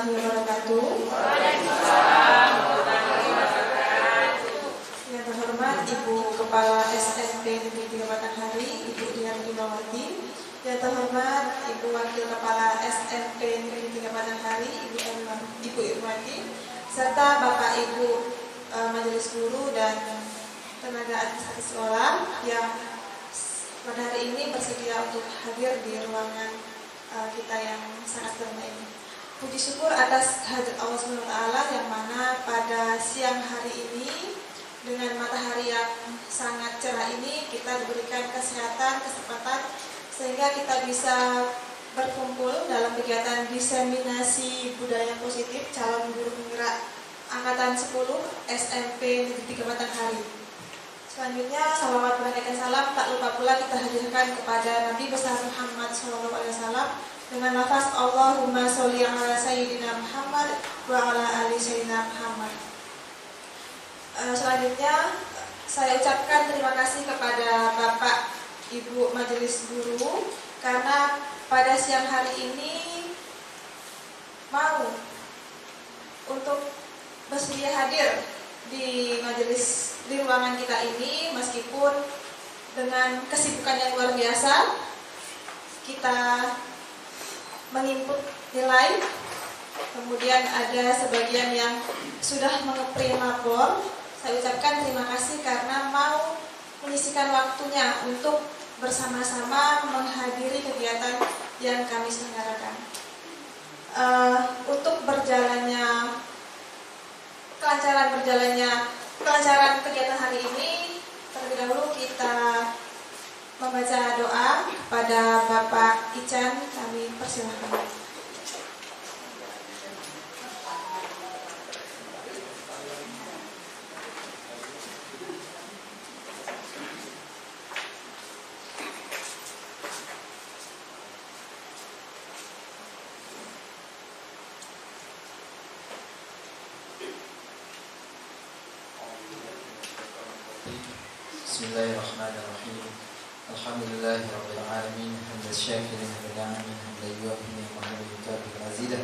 warahmatullahi wabarakatuh. Yang terhormat Ibu Kepala SMP Negeri 3 Batanghari, Ibu Dian Dimawati. Yang terhormat Ibu Wakil Kepala SMP Negeri 3 Batanghari, Ibu Irwati, serta Bapak Ibu Majelis Guru dan tenaga administrasi sekolah yang pada hari ini bersedia untuk hadir di ruangan kita yang sangat terbaik ini. Puji syukur atas kehadirat Allah SWT yang mana pada siang hari ini dengan matahari yang sangat cerah ini kita diberikan kesehatan, kesempatan sehingga kita bisa berkumpul dalam kegiatan diseminasi budaya positif calon guru penggerak angkatan 10 SMP Negeri 3 Batanghari. Selanjutnya, salawat dan salam tak lupa pula kita hadirkan kepada Nabi besar Muhammad SAW dengan lafaz Allahumma sholli ala sayyidina Muhammad wa ala ali sayyidina Muhammad. Selanjutnya, saya ucapkan terima kasih kepada Bapak Ibu Majelis Guru karena pada siang hari ini mau untuk bersedia hadir di majelis di ruangan kita ini, meskipun dengan kesibukan yang luar biasa kita menginput nilai, kemudian ada sebagian yang sudah mengeprint lapor. Saya ucapkan terima kasih karena mau menyisikan waktunya untuk bersama-sama menghadiri kegiatan yang kami selenggarakan. Untuk kelancaran kegiatan hari ini, terlebih dahulu kita membaca doa kepada Bapak Ican, kami persilahkan. Bismillahirrahmanirrahim. Alhamdulillahi rabbil alamin, hamdan syakirin bil alamin, hamdan yuwaffi ni'amahu wa yukafi mazidah.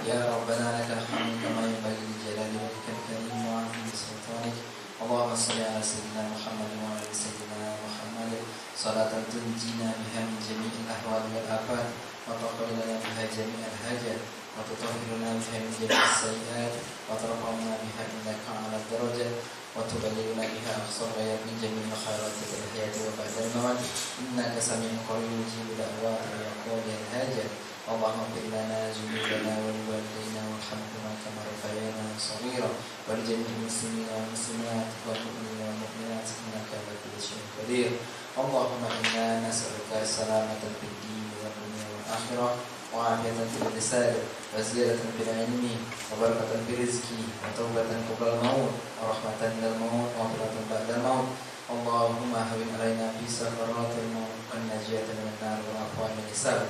Ya Rabbana lakal hamdu kama yanbaghi li jalali wajhikal karim wa 'azimi sultanik. Allahumma shalli ala sayyidina Muhammad wa ala ali sayyidina Muhammad salatan tunjina biha min jami'il ahwal wal afat wa taqabbal biha jami'al hajat wa tutahhiruna biha min jami'is sayyi'at wa tarfa'una biha innaka 'ala darajat وتبلغنا بها أقصى الغايات من جميع الخيرات في الحياة وبعد الموت إنك سميع قريب مجيب الدعوات ويقول الحاجة اللهم اغفر لنا ذنوبنا ولوالدينا وارحمهما كما ربيانا صغيرا ولجميع المسلمين والمسلمات والمؤمنين والمؤمنات إنك على كل شيء قدير اللهم إنا نسألك السلامة في الدين والدنيا والآخرة وعافية في اللسان وزيادة في العلم وبركة في الرزق وتوبة قبل الموت ورحمة من الموت ومغفرة بعد الموت اللهم هون علينا في سكرات الموت والنجاة من النار والعفو عن الحساب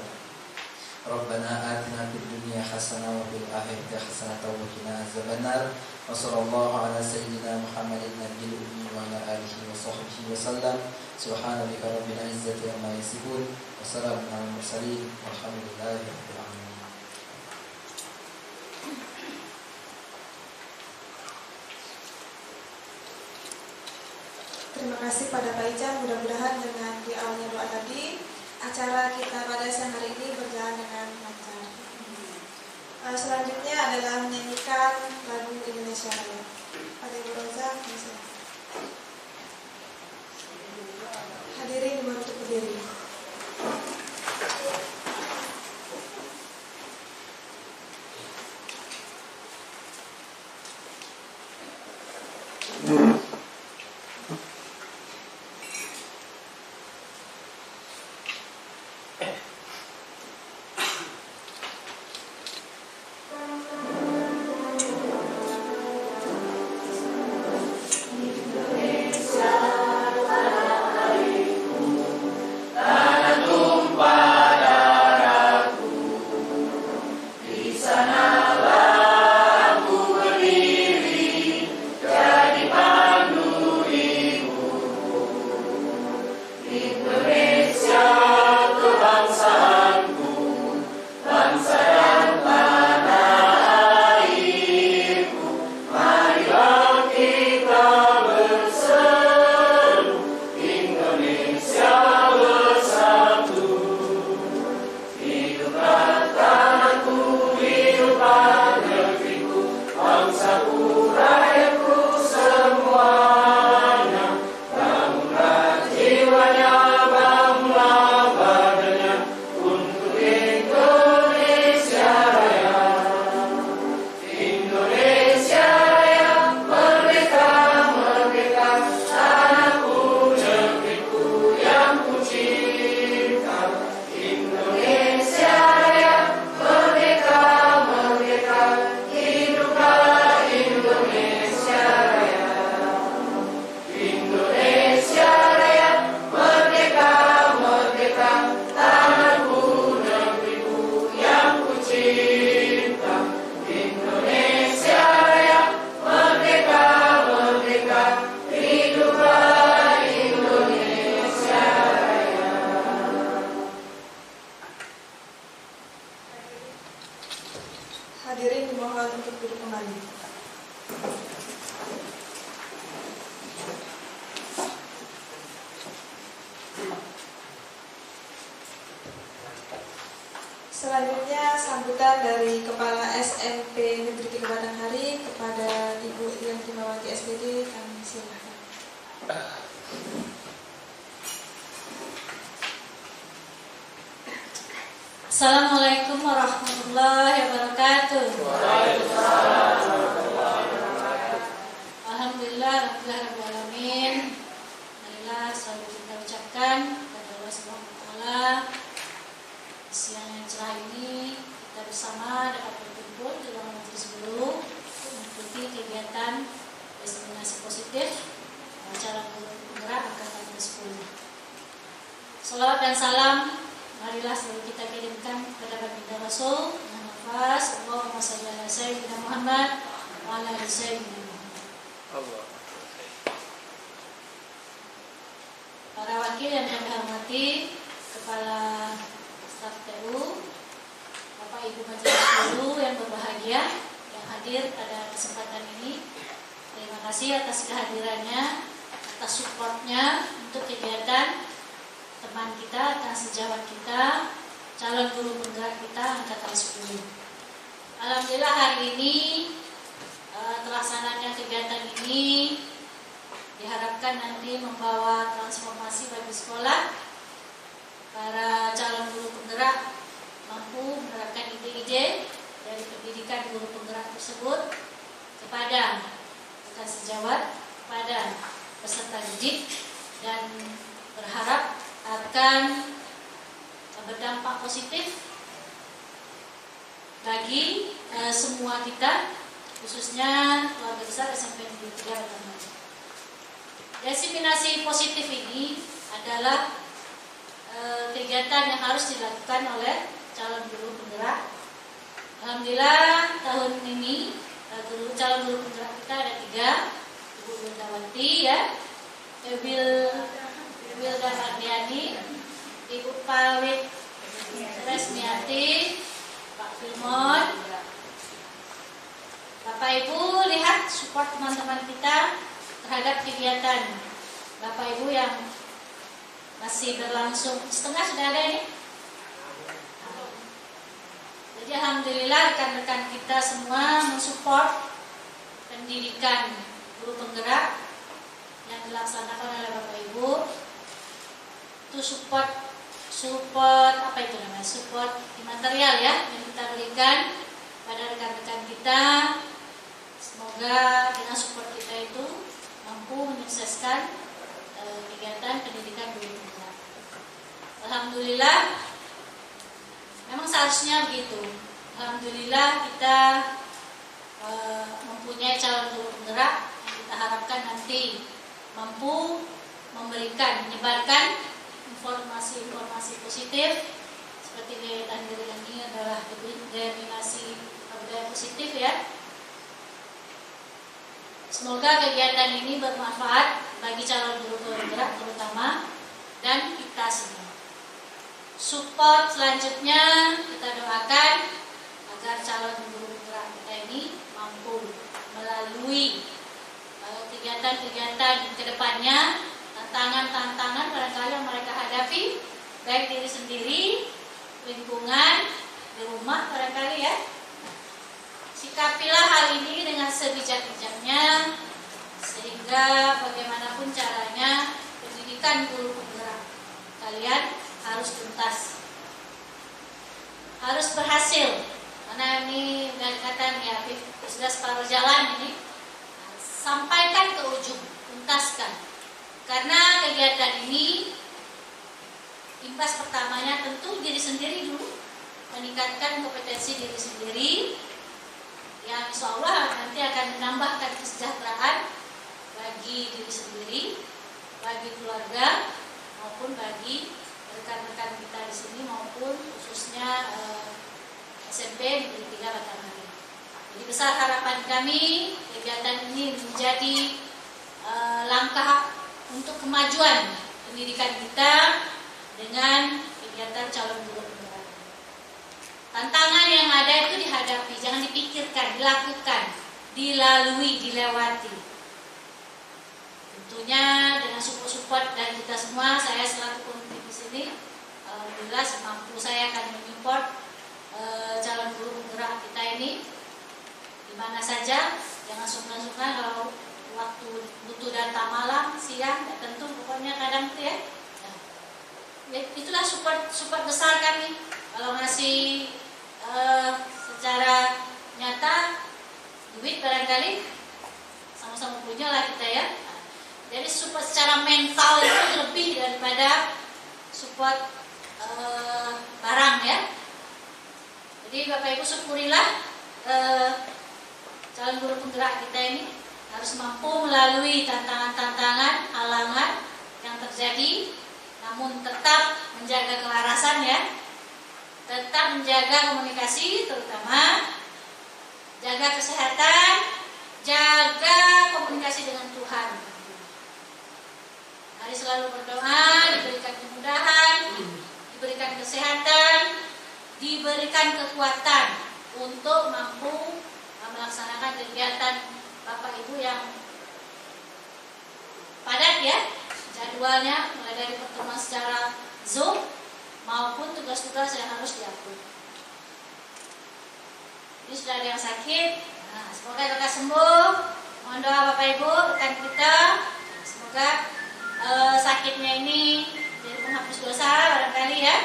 ربنا آتنا في الدنيا حسنة وفي الآخرة حسنة وقنا عذاب النار وصلى الله على سيدنا محمد النبي الأمي وعلى آله وصحبه وسلم سبحان ربك رب العزة عما يصفون وسلام على المرسلين والحمد لله رب العالمين. Terima kasih pada Pak Ican, mudah-mudahan dengan di awalnya doa tadi acara kita pada siang hari ini berjalan dengan lancar. Selanjutnya adalah menyanyikan lagu Indonesia Raya. Pada Ibu Roza, hadirin dimohon untuk berdiri. Selanjutnya sambutan dari Kepala SMP Negeri 3 Batanghari kepada Ibu Dian Primawati SPD, kami silakan. Assalamualaikum warahmatullahi wabarakatuh. Alhamdulillah, rabbil alamin. Marilah selalu kita ucapkan kepada Allah Subhanahu wa taala. Siang yang cerah ini kita bersama dapat berkumpul di ruang majelis guru untuk mengikuti kegiatan diseminasi positif cara guru penggerak angkatan ke-10. Salawat dan salam marilah selalu kita kirimkan kepada baginda Rasul dengan nafas Allahumma shalli ala sayyidina Muhammad wa ala ali sayyidina Muhammad. Para wakil yang kami hormati, Kepala Staf TU, Bapak Ibu Majelis Guru yang berbahagia yang hadir pada kesempatan ini, terima kasih atas kehadirannya, atas supportnya untuk kegiatan teman kita, atas sejawat kita, calon guru penggerak kita angkatan 10. Alhamdulillah hari ini terlaksananya kegiatan ini diharapkan nanti membawa transformasi bagi sekolah. Para calon guru penggerak mampu menerapkan ide-ide dari pendidikan guru penggerak tersebut kepada rekan sejawat, kepada peserta didik, dan berharap akan berdampak positif bagi semua kita, khususnya keluarga besar SMP Negeri 3 Batanghari. Diseminasi positif ini adalah kegiatan yang harus dilakukan oleh calon guru penggerak. Alhamdulillah tahun ini calon guru penggerak kita ada 3, Ibu Wildawati ya, Wilda Mardiani, Ibu Pawit Resmiati, Pak Filmon. Bapak Ibu lihat support teman-teman kita terhadap kegiatan Bapak Ibu yang masih berlangsung setengah sudah ada ini. Jadi alhamdulillah rekan-rekan kita semua mensupport pendidikan guru penggerak yang dilaksanakan oleh Bapak Ibu. Itu support apa itu namanya, support material ya yang kita berikan pada rekan-rekan kita. Semoga dengan support kita itu mampu menyukseskan kegiatan pendidikan guru penggerak. Alhamdulillah, memang seharusnya begitu. Alhamdulillah kita mempunyai calon guru penggerak yang kita harapkan nanti mampu memberikan, menyebarkan informasi-informasi positif seperti kegiatan ini adalah denominasi budaya positif ya. Semoga kegiatan ini bermanfaat bagi calon guru penggerak terutama dan kita semua. Support selanjutnya kita doakan agar calon guru penggerak kita ini mampu melalui kegiatan-kegiatan ke depannya, tantangan-tantangan barangkali yang mereka hadapi, baik diri sendiri, lingkungan, di rumah barangkali ya. Sikapilah hal ini dengan sebijak-bijaknya, sehingga bagaimanapun caranya pendidikan guru penggerak kalian harus tuntas, harus berhasil. Karena ini dan kata ya sudah separuh jalan ini, sampaikan ke ujung, tuntaskan. Karena kegiatan ini imbas pertamanya tentu diri sendiri dulu, meningkatkan kompetensi diri sendiri yang insya Allah nanti akan menambahkan kesejahteraan bagi diri sendiri, bagi keluarga maupun bagi rekan-rekan kita di sini maupun khususnya SMP Negeri 3 Batanghari. Jadi besar harapan kami kegiatan ini menjadi langkah untuk kemajuan pendidikan kita dengan kegiatan calon guru penggerak. Tantangan yang ada itu dihadapi, jangan dipikirkan, dilakukan, dilalui, dilewati. Tentunya dengan support dari kita semua, saya selaku pemimpin di sini, alhamdulillah semampu saya akan menyupport calon guru penggerak kita ini di mana saja, jangan sungkan-sungkan kalau waktu butuh data malam, siang, nggak tentu, pokoknya kadang itu ya. Ya, itulah support besar kami. Kalau ngasih secara nyata duit barangkali sama-sama punya lah kita ya. Jadi support secara mental itu lebih daripada support barang ya. Jadi Bapak Ibu syukurilah calon guru penggerak kita ini harus mampu melalui tantangan-tantangan, halangan yang terjadi, namun tetap menjaga kelarasan ya, tetap menjaga komunikasi, terutama jaga kesehatan, jaga komunikasi dengan Tuhan. Mari selalu berdoa, diberikan kemudahan, diberikan kesehatan, diberikan kekuatan untuk mampu melaksanakan kegiatan Bapak Ibu yang padat ya, jadwalnya mulai dari pertemuan secara Zoom maupun tugas-tugas yang harus diatur. Ini sudah ada yang sakit, nah, semoga lekas sembuh. Mohon doa Bapak Ibu, rekan kita, semoga sakitnya ini jadi penghapus dosa barangkali ya.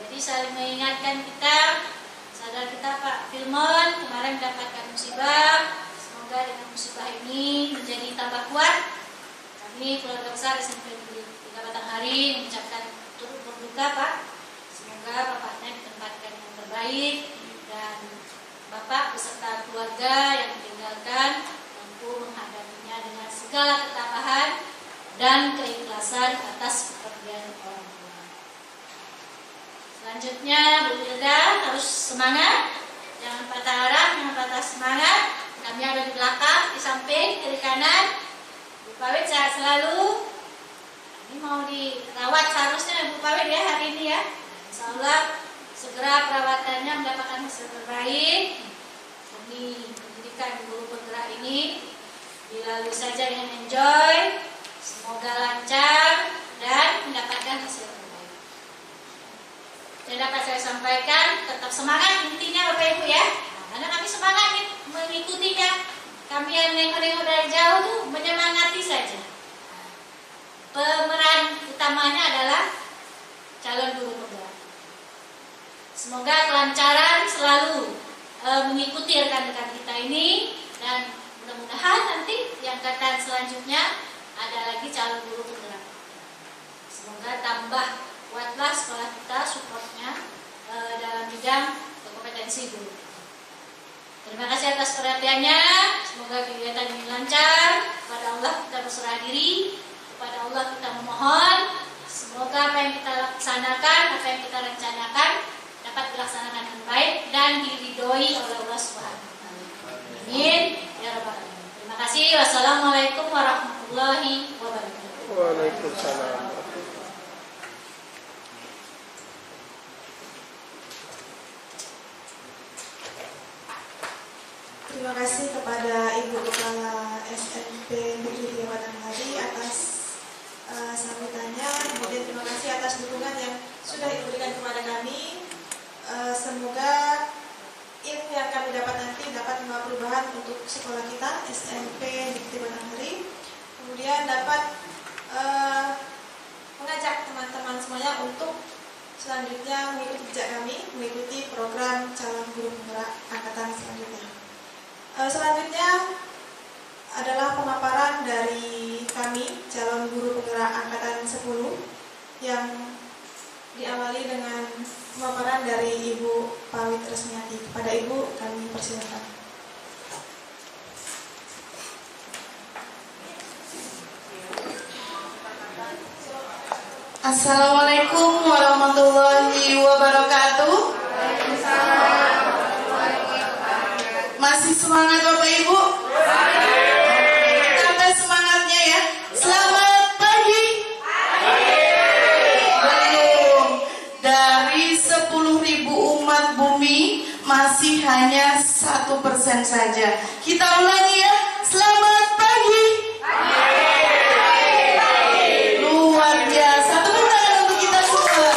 Jadi saling mengingatkan kita, saudara kita Pak Filmon kemarin mendapatkan musibah. Semoga dengan musibah ini menjadi tambah kuat. Kami keluarga besar SMP 3 Batanghari mengucapkan turut berduka Pak. Semoga Bapaknya ditempatkan yang terbaik dan Bapak beserta keluarga yang ditinggalkan mampu menghadapinya dengan segala ketabahan dan keikhlasan atas pekerjaan orang tua. Selanjutnya Bu Hilda harus semangat, jangan patah arah, jangan patah semangat. Kami ada di belakang, di samping, kiri kanan. Bu Pawit sehat selalu. Ini mau dirawat seharusnya Bu Pawit ya hari ini ya. Insya Allah segera perawatannya mendapatkan hasil terbaik. Demi pendidikan guru penggerak ini dilalui saja dengan enjoy. Semoga lancar dan mendapatkan hasil terbaik. Yang dapat saya sampaikan, tetap semangat intinya Bapak Ibu ya. Karena kami semangat mengikutinya. Kami yang nengok-nengok dari jauh tuh menyemangati saja. Pemeran utamanya adalah calon guru penggerak. Semoga kelancaran selalu mengikuti rekan-rekan kita ini dan mudah-mudahan nanti yang angkatan selanjutnya ada lagi calon guru penggerak. Semoga tambah kuatlah sekolah kita supportnya dalam bidang kompetensi guru. Terima kasih atas perhatiannya. Semoga kegiatan ini lancar. Kepada Allah kita berserah diri. Kepada Allah kita memohon. Semoga apa yang kita laksanakan, apa yang kita rencanakan dapat dilaksanakan dengan baik dan diridhoi oleh Allah Subhanahu wa taala. Amin ya rabbal alamin. Terima kasih. Wassalamualaikum warahmatullahi wabarakatuh. Waalaikumsalam. Terima kasih kepada Ibu Kepala SMP Negeri 3 Batanghari atas sambutannya. Kemudian terima kasih atas dukungan yang sudah diberikan kepada kami. Semoga ilmu yang kami dapat nanti dapat membawa perubahan untuk sekolah kita SMP Negeri 3 Batanghari. Kemudian dapat mengajak teman-teman semuanya untuk selanjutnya mengikuti jejak kami, mengikuti program calon guru penggerak angkatan selanjutnya. Selanjutnya adalah pemaparan dari kami calon guru penggerak angkatan 10 yang diawali dengan pemaparan dari Ibu Pawit Resmiati. Kepada Ibu kami persilakan. Assalamualaikum warahmatullahi wabarakatuh. Masih semangat Bapak Ibu? Tambah semangatnya ya. Selamat pagi. Belum. Dari 10.000 umat bumi masih hanya 1% saja. Kita ulangi ya. Selamat pagi. Luar biasa. Tepuk tangan untuk kita semua.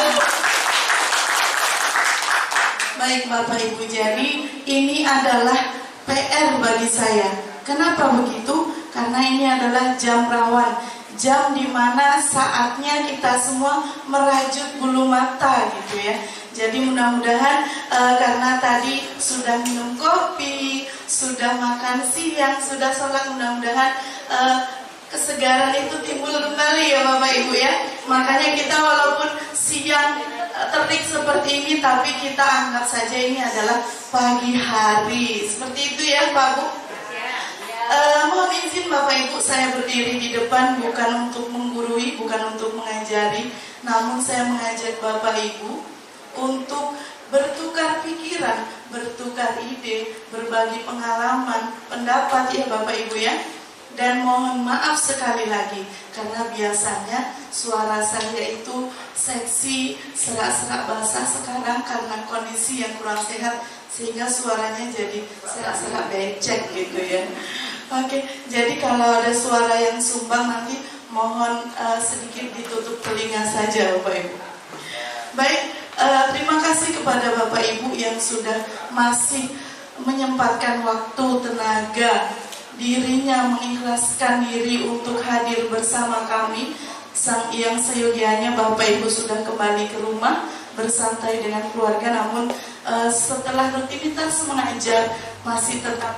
Baik PR bagi saya. Kenapa begitu? Karena ini adalah jam rawan, jam dimana saatnya kita semua merajut bulu mata gitu ya. Jadi mudah-mudahan karena tadi sudah minum kopi, sudah makan siang, sudah sholat, mudah-mudahan kesegaran itu timbul kembali ya Bapak Ibu ya. Makanya kita walaupun siang terik seperti ini, tapi kita anggap saja ini adalah pagi hari. Seperti itu ya Pak Bu. Mohon izin Bapak Ibu, saya berdiri di depan bukan untuk menggurui, bukan untuk mengajari, namun saya mengajak Bapak Ibu untuk bertukar pikiran, bertukar ide, berbagi pengalaman, pendapat ya Bapak Ibu ya. Dan mohon maaf sekali lagi, karena biasanya suara saya itu seksi, serak-serak basah. Sekarang karena kondisi yang kurang sehat, sehingga suaranya jadi serak-serak becek gitu ya. Oke, jadi kalau ada suara yang sumbang nanti mohon sedikit ditutup telinga saja Bapak Ibu. Baik, terima kasih kepada Bapak Ibu yang sudah masih menyempatkan waktu, tenaga, dirinya mengikhlaskan diri untuk hadir bersama kami. Yang seyogianya Bapak Ibu sudah kembali ke rumah bersantai dengan keluarga, namun setelah rutinitas mengajar masih tetap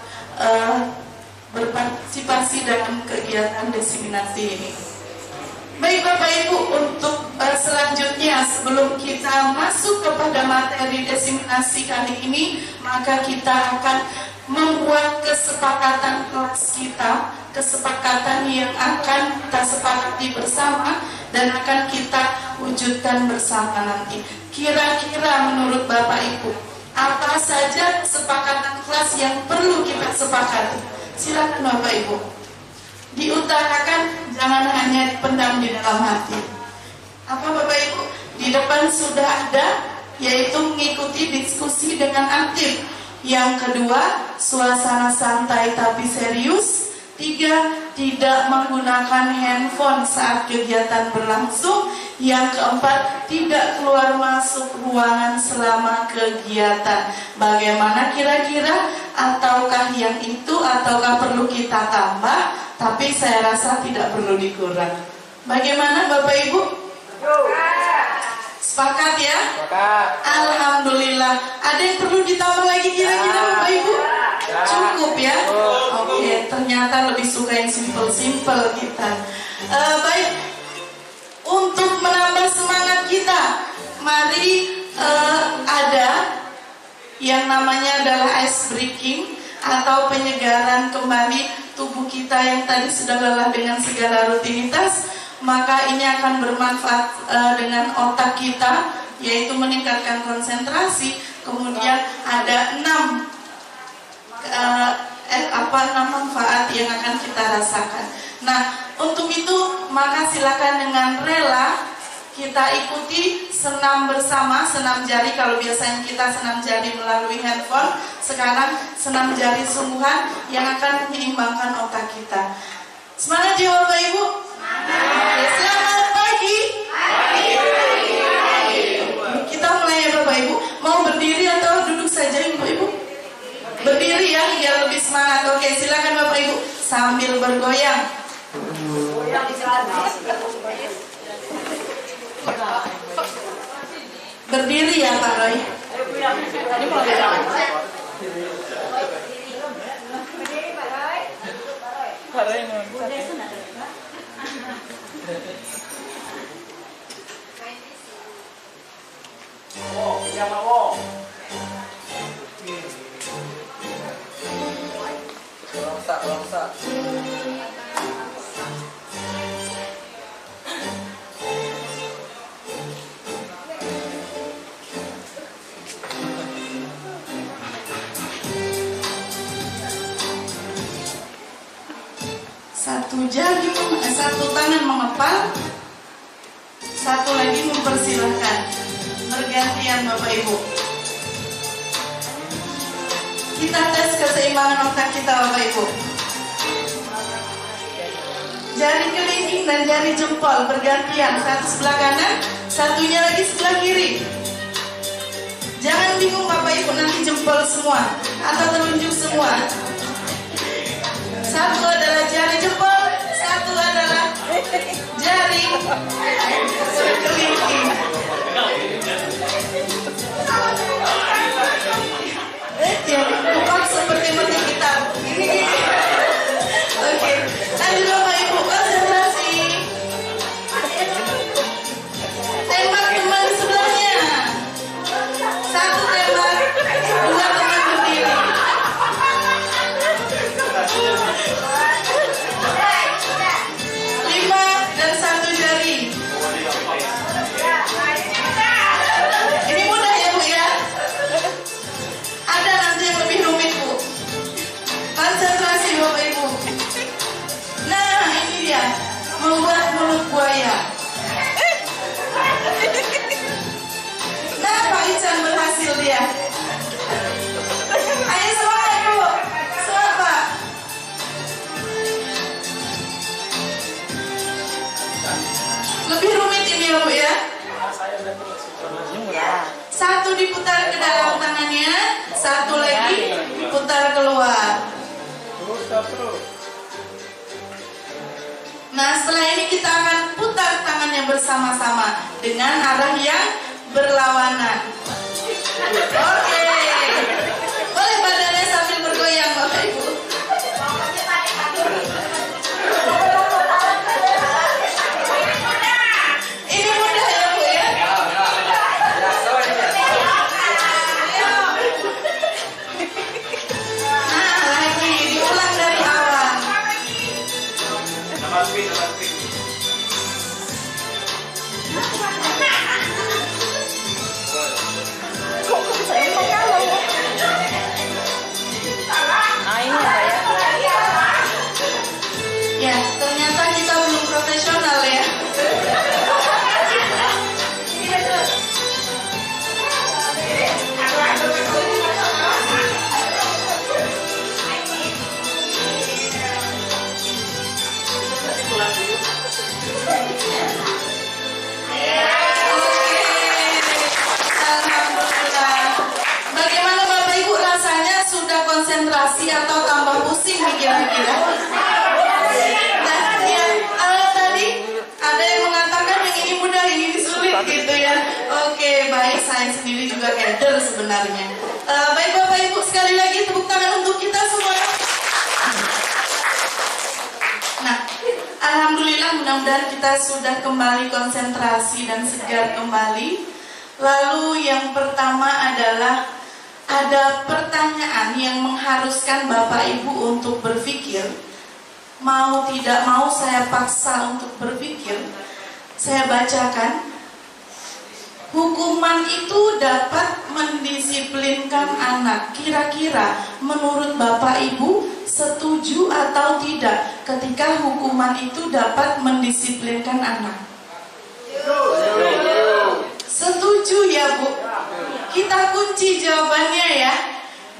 berpartisipasi dalam kegiatan diseminasi ini. Baik Bapak Ibu, untuk selanjutnya sebelum kita masuk kepada materi diseminasi kali ini, maka kita akan membuat kesepakatan kelas kita, kesepakatan yang akan kita sepakati bersama dan akan kita wujudkan bersama nanti. Kira-kira menurut Bapak Ibu, apa saja kesepakatan kelas yang perlu kita sepakati? Silakan Bapak Ibu, diutarakan, jangan hanya dipendam di dalam hati. Apa Bapak Ibu? Di depan sudah ada, yaitu mengikuti diskusi dengan aktif. Yang kedua, suasana santai tapi serius. 3, tidak menggunakan handphone saat kegiatan berlangsung. Yang keempat, tidak keluar masuk ruangan selama kegiatan. Bagaimana kira-kira? Ataukah yang itu, ataukah perlu kita tambah? Tapi saya rasa tidak perlu dikurang. Bagaimana Bapak Ibu? Sepakat ya? Sepakat. Alhamdulillah. Ada yang perlu ditambah lagi kira-kira Bapak Ibu? Cukup ya? Oke, ternyata lebih suka yang simple-simple kita. Baik, untuk menambah semangat kita, mari ada yang namanya adalah ice breaking atau penyegaran kembali tubuh kita yang tadi sudah lelah dengan segala rutinitas. Maka ini akan bermanfaat dengan otak kita, yaitu meningkatkan konsentrasi. Kemudian ada 6 manfaat yang akan kita rasakan. Nah, untuk itu maka silakan dengan rela kita ikuti senam bersama, senam jari. Kalau biasanya kita senam jari melalui handphone, sekarang senam jari sungguhan yang akan menyeimbangkan otak kita. Semangat ya Bapak Ibu. Oke, selamat pagi. Kita mulai ya Bapak Ibu. Mau berdiri atau duduk saja Bapak Ibu? Berdiri ya, biar lebih semangat. Oke, silakan Bapak Ibu sambil bergoyang. Berdiri ya Pak Roy. Satu tangan mengepal, satu lagi mempersilahkan. Bergantian Bapak Ibu. Kita tes keseimbangan otak kita Bapak Ibu. Jari kelingking dan jari jempol bergantian, satu sebelah kanan, satunya lagi sebelah kiri. Jangan bingung Bapak Ibu, nanti jempol semua atau telunjuk semua. Satu adalah jari jempol, satu adalah jari kelingking. Ya, bukan seperti menteri kita. Gini. Oke, lanjut Bapak Ibu, konsentrasi. Tembak teman sebelahnya. Satu tembak, dua teman berdiri. 5 dan 1 jari. Ini mudah ya Bu ya. Ada nanti yang lebih rumit Bu. Konsentrasi Bapak Ibu. Nah ini dia, membuat mulut buaya. Nah Pak Ican berhasil dia. Ayo semangat Bu. Semangat Pak. Lebih rumit ini ya Bu ya. Satu diputar ke dalam tangannya, satu lagi putar keluar. Nah setelah ini kita akan putar tangannya bersama-sama dengan arah yang berlawanan. Oke. Boleh badannya sambil bergoyang Bapak Ibu. Ini mudah ya Bu ya. Nah lagi diulang dari awal. Ya, ternyata kita belum profesional ya. Alhamdulillah. Bagaimana Bapak Ibu rasanya, sudah konsentrasi atau tambah pusing nih kira-kira? Nah, ya, tadi ada yang mengatakan yang ini mudah, ini sulit gitu ya. Oke, baik, saya sendiri juga keder sebenarnya. Baik Bapak Ibu, sekali lagi tepuk tangan untuk kita semua. Nah, alhamdulillah mudah-mudahan kita sudah kembali konsentrasi dan segar kembali. Lalu yang pertama adalah ada pertanyaan yang mengharuskan Bapak Ibu untuk berpikir. Mau tidak mau saya paksa untuk berpikir. Saya bacakan. Hukuman itu dapat mendisiplinkan anak. Kira-kira menurut Bapak Ibu setuju atau tidak ketika hukuman itu dapat mendisiplinkan anak? Setuju ya Bu. Kita kunci jawabannya ya,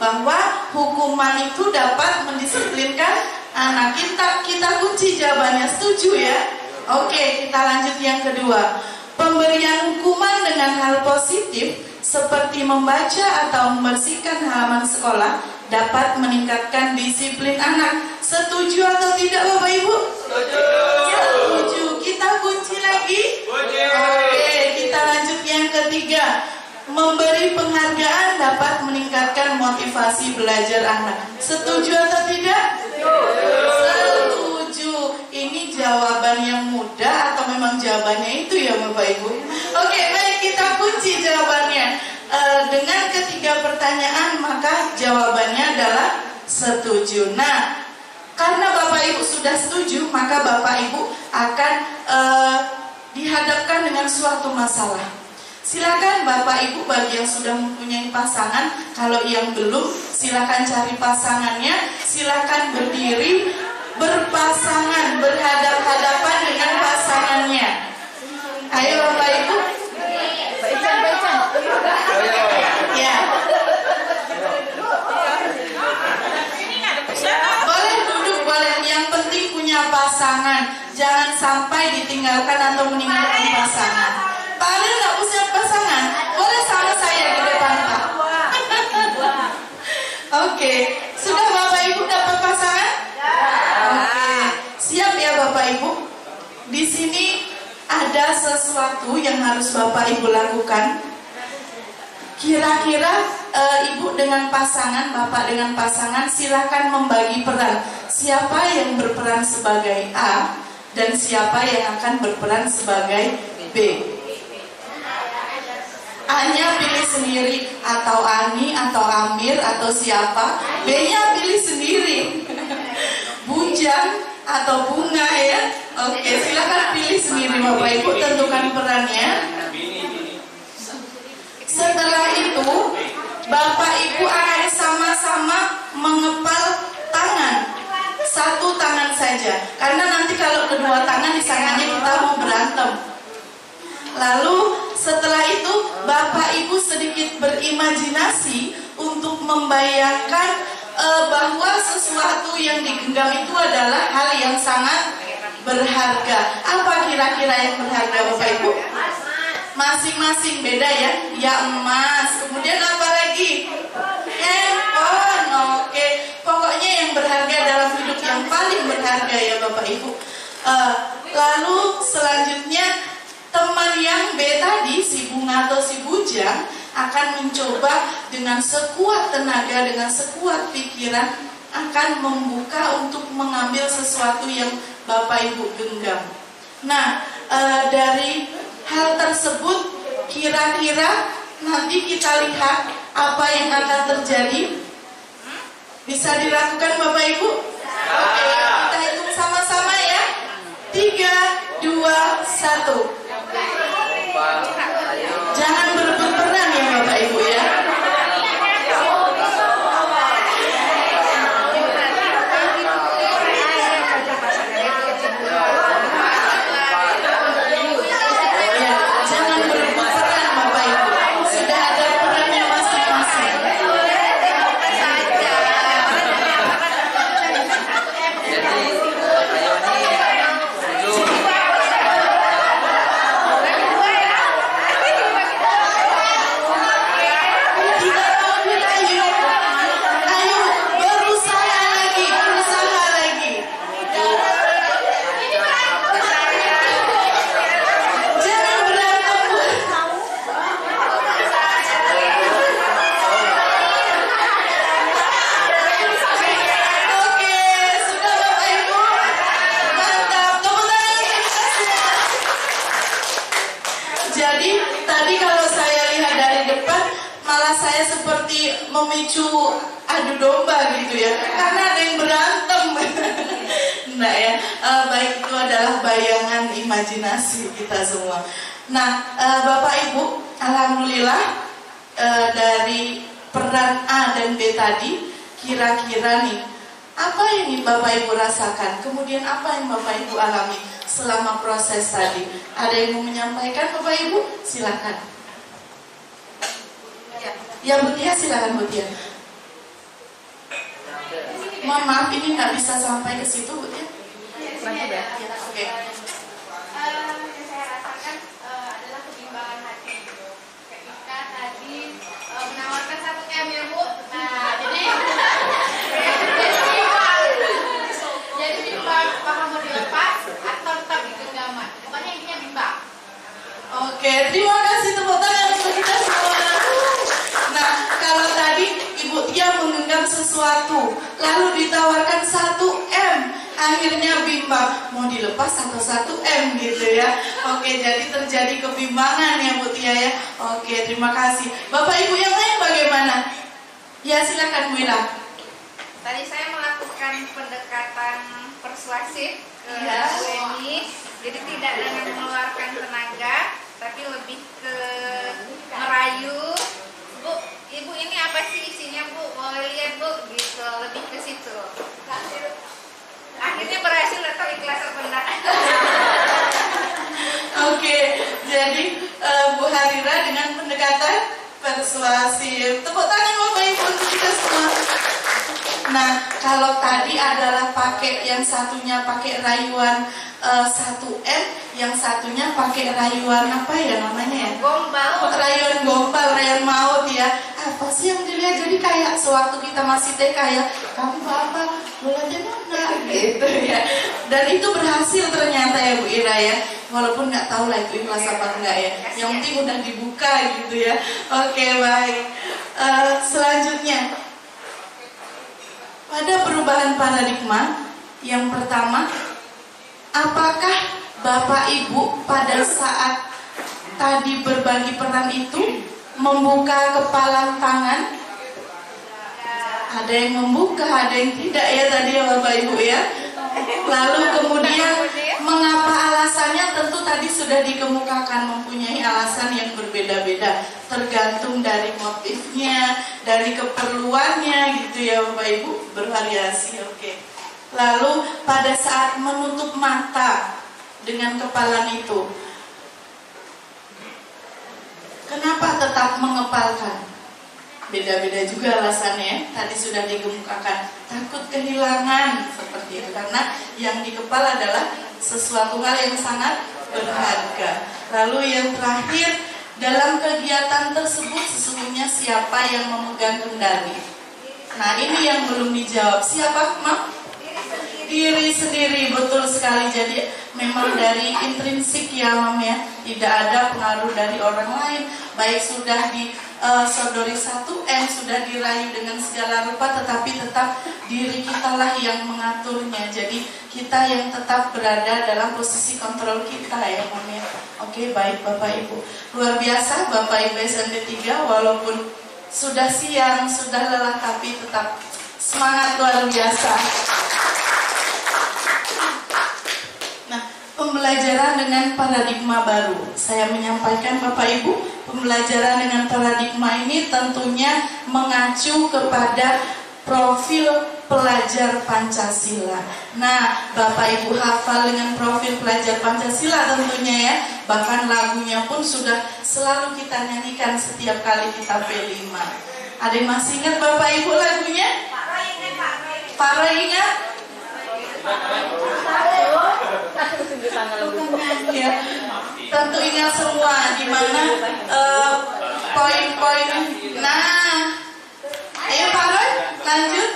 bahwa hukuman itu dapat mendisiplinkan anak. Kita kunci jawabannya, setuju ya. Oke, kita lanjut yang kedua. Pemberian hukuman dengan hal positif seperti membaca atau membersihkan halaman sekolah dapat meningkatkan disiplin anak. Setuju atau tidak Bapak Ibu? Setuju. Kita kunci lagi. Oke, kita lanjut yang ketiga. Memberi penghargaan dapat meningkatkan motivasi belajar anak. Setuju atau tidak? Setuju. Ini jawaban yang mudah atau memang jawabannya itu ya Bapak Ibu? Oke, baik, kita kunci jawabannya. Dengan ketiga pertanyaan maka jawabannya adalah setuju. Nah, karena Bapak Ibu sudah setuju, maka Bapak Ibu akan dihadapkan dengan suatu masalah. Silakan Bapak Ibu bagi yang sudah mempunyai pasangan, kalau yang belum silakan cari pasangannya, silakan berdiri berpasangan, berhadap-hadapan dengan pasangannya. Ayo Bapak Ibu. Ya. Boleh duduk, boleh. Yang penting punya pasangan. Jangan sampai ditinggalkan atau meninggalkan pasangan. Pak Alil nggak punya pasangan? Boleh sama saya di depan Pak. Oke. Sudah Bapak Ibu dapat pasangan? Bapak Ibu? Di sini ada sesuatu yang harus Bapak Ibu lakukan. Kira-kira Ibu dengan pasangan, Bapak dengan pasangan, silakan membagi peran. Siapa yang berperan sebagai A dan siapa yang akan berperan sebagai B. A-nya pilih sendiri, atau Ani, atau Amir, atau siapa. B-nya pilih sendiri. Bujang atau Bunga ya. Oke, silakan pilih sendiri Bapak Ibu, tentukan perannya. Setelah itu Bapak Ibu akan sama-sama mengepal tangan. Satu tangan saja, karena nanti kalau kedua tangan disangkanya kita mau berantem. Lalu setelah itu Bapak Ibu sedikit berimajinasi untuk membayangkan bahwa sesuatu yang digenggam itu adalah hal yang sangat berharga. Apa kira-kira yang berharga Bapak Ibu? Masing-masing beda ya. Ya emas, kemudian apa lagi? Handphone. Oke, pokoknya yang berharga dalam hidup, yang paling berharga ya Bapak Ibu. Lalu selanjutnya teman yang B tadi, si Bunga atau si Bujang, akan mencoba dengan sekuat tenaga, dengan sekuat pikiran, akan membuka untuk mengambil sesuatu yang Bapak Ibu genggam. Nah, dari hal tersebut kira-kira nanti kita lihat apa yang akan terjadi. Bisa dilakukan Bapak Ibu? Oke, kita hitung sama-sama ya. 3, 2, 1. Jangan berebut peran ya Bapak Ibu ya. Jangan berebut peran Bapak Ibu. Sudah ada perannya masing-masing. Jadi tadi kalau saya lihat dari depan malah saya seperti memicu adu domba gitu ya, karena ada yang berantem. Nah ya, baik, itu adalah bayangan imajinasi kita semua. Nah, Bapak Ibu, alhamdulillah dari peran A dan B tadi, kira-kira nih apa yang Bapak Ibu rasakan, kemudian apa yang Bapak Ibu alami selama proses tadi. Ada yang mau menyampaikan Bapak Ibu? Silakan. Ya Bu Tia, silakan Bu Tia. Mohon maaf, ini nggak bisa sampai ke situ Bu Tia. Oke. Yang saya rasakan adalah kebimbangan hati. Ketika tadi menawarkan 1 M ya Bu. Nah, jadi bimbang apakah mau dilepas atau tetap di genggaman. Pokoknya intinya bimbang. Oke, terima kasih, tepuk tangan untuk kita semua. Nah, kalau tadi Ibu Tia menggenggam sesuatu, lalu ditawarkan 1 M, akhirnya bimbang, mau dilepas atau 1 M gitu ya. Oke, jadi terjadi kebimbangan ya Bu Tia ya. Oke, terima kasih. Bapak Ibu yang lain bagaimana? Ya, silakan Bu Ila. Tadi saya melakukan pendekatan persuasif ke Ya. Bu Eni. Jadi tidak dengan mengeluarkan tenaga, tapi lebih ke merayu. Bu, Ibu ini apa sih isinya Bu? Mau lihat Bu? Gitu, lebih ke situ. Akhirnya berhasil atau ikhlas terpendak. Oke, jadi Bu Harira dengan pendekatan persuasif. Tepuk tangan Bapak Ibu untuk kita semua. Nah, kalau tadi adalah pakai yang satunya pakai rayuan 1M, yang satunya pakai rayuan apa ya namanya ya? Gombal. Rayuan gombal, rayuan maut ya. Apa sih yang dilihat? Jadi kayak sewaktu kita masih TK ya, kamu apa? Bola mana? enggak gitu ya. Dan itu berhasil ternyata ya Bu Ira ya. Walaupun nggak tahu lah itu ikhlas apa enggak ya. Yang penting udah dibuka gitu ya. Oke, baik. Selanjutnya, pada perubahan paradigma yang pertama, apakah Bapak Ibu pada saat tadi berbagi peran itu membuka kepalan tangan? Ada yang membuka, ada yang tidak ya tadi ya Bapak Ibu ya. Lalu kemudian mengapa alasannya tentu tadi sudah dikemukakan, mempunyai alasan yang berbeda-beda tergantung dari motifnya, dari keperluannya gitu ya Bapak Ibu, bervariasi. Oke. Lalu pada saat menutup mata dengan kepalan itu, kenapa tetap mengepalkan? Beda-beda juga alasannya. Tadi sudah dikemukakan, takut kehilangan seperti itu, karena yang dikepal adalah sesuatu hal yang sangat berharga. Lalu yang terakhir, dalam kegiatan tersebut sesungguhnya siapa yang memegang kendali? Nah ini yang belum dijawab. Siapa, Mam? Diri sendiri, betul sekali. Jadi memang dari intrinsik ya Mam ya, tidak ada pengaruh dari orang lain. Baik sudah disodori 1M, sudah dirayu dengan segala rupa, tetapi tetap diri kitalah yang mengaturnya. Jadi kita yang tetap berada dalam posisi kontrol kita ya Mam ya. Oke, baik Bapak Ibu, luar biasa Bapak Ibu SND 3, walaupun sudah siang, sudah lelah, tapi tetap semangat luar biasa. Pembelajaran dengan paradigma baru. Saya menyampaikan Bapak Ibu, pembelajaran dengan paradigma ini tentunya mengacu kepada profil pelajar Pancasila. Nah, Bapak Ibu hafal dengan profil pelajar Pancasila tentunya ya. Bahkan lagunya pun sudah selalu kita nyanyikan setiap kali kita P5. Ada yang masih ingat Bapak Ibu lagunya? Pak Roy ingat? Ya, tentu ingat semua di mana poin-poin. Nah, ayo Pak Roy, lanjut.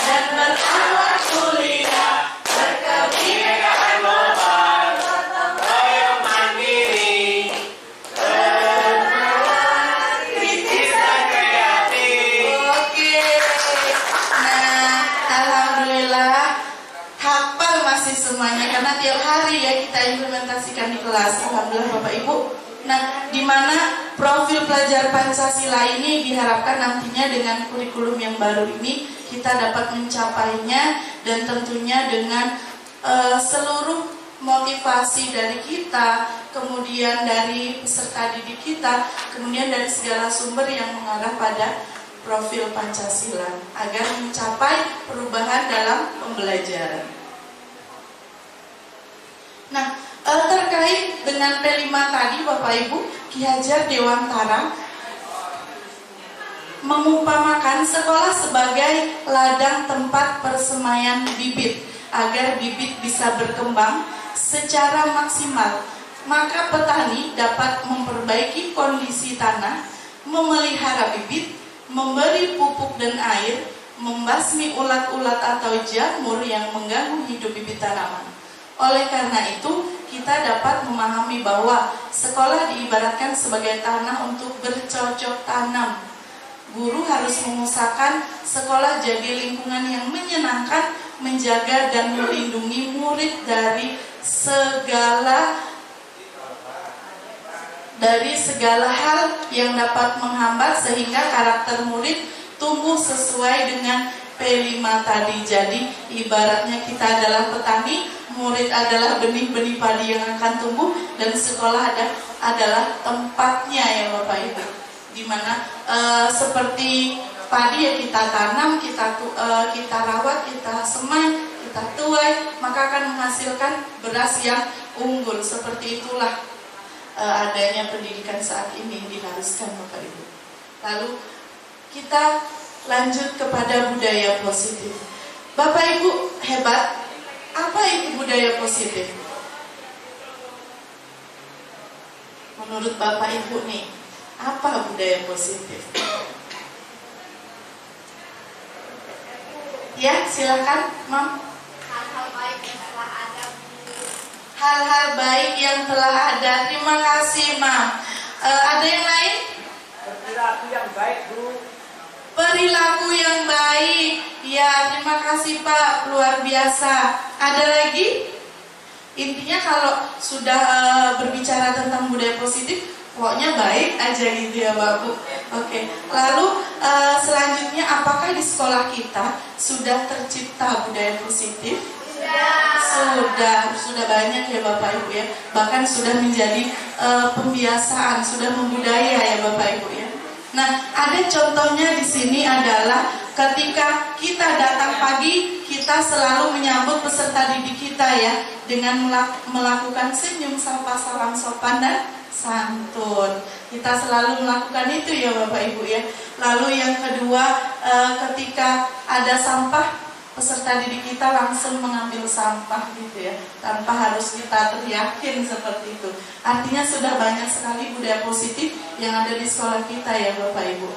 Dan berakhlak mulia, berkebinekaan global, royong mandiri, kritis dan kreatif. Oke. Nah, alhamdulillah hafal masih semuanya karena tiap hari ya kita implementasikan di kelas. Alhamdulillah Bapak Ibu. Nah, di mana profil pelajar Pancasila ini diharapkan nantinya dengan kurikulum yang baru ini kita dapat mencapainya, dan tentunya dengan seluruh motivasi dari kita, kemudian dari peserta didik kita, kemudian dari segala sumber yang mengarah pada profil Pancasila agar mencapai perubahan dalam pembelajaran. Nah, terkait dengan P5 tadi Bapak Ibu, Ki Hajar Dewantara mengumpamakan sekolah sebagai ladang tempat persemaian bibit agar bibit bisa berkembang secara maksimal. Maka petani dapat memperbaiki kondisi tanah, memelihara bibit, memberi pupuk dan air, membasmi ulat-ulat atau jamur yang mengganggu hidup bibit tanaman. Oleh karena itu, kita dapat memahami bahwa sekolah diibaratkan sebagai tanah untuk bercocok tanam. Guru harus mengusahakan sekolah jadi lingkungan yang menyenangkan, menjaga dan melindungi murid dari segala hal yang dapat menghambat sehingga karakter murid tumbuh sesuai dengan P5 tadi. Jadi ibaratnya kita adalah petani, murid adalah benih-benih padi yang akan tumbuh, dan sekolah adalah tempatnya ya Bapak Ibu. Dimana seperti padi yang kita tanam, kita rawat, kita semai, kita tuai, maka akan menghasilkan beras yang unggul. Seperti itulah adanya pendidikan saat ini diharuskan Bapak Ibu. Lalu kita lanjut kepada budaya positif. Bapak Ibu hebat. Apa itu budaya positif? Menurut Bapak Ibu nih, apa budaya positif? Ya, silakan, Mam. Hal-hal baik yang telah ada. Hal-hal baik yang telah ada. Terima kasih, Mam. Ada yang lain? Perilaku yang baik, Bu. Perilaku yang baik. Ya, terima kasih Pak. Luar biasa. Ada lagi? Intinya kalau sudah berbicara tentang budaya positif, pokoknya baik aja gitu ya Pak Bu. Oke. Lalu selanjutnya, apakah di sekolah kita sudah tercipta budaya positif? Sudah banyak ya Bapak Ibu ya. Bahkan sudah menjadi pembiasaan, sudah membudaya ya Bapak Ibu ya. Nah, ada contohnya di sini adalah ketika kita datang pagi, kita selalu menyambut peserta didik kita ya dengan melakukan senyum, sapa, salam sopan dan santun. Kita selalu melakukan itu ya Bapak Ibu ya. Lalu yang kedua, ketika ada sampah, peserta didik kita langsung mengambil sampah gitu ya, tanpa harus kita teriakin seperti itu. Artinya sudah banyak sekali budaya positif yang ada di sekolah kita ya Bapak Ibu.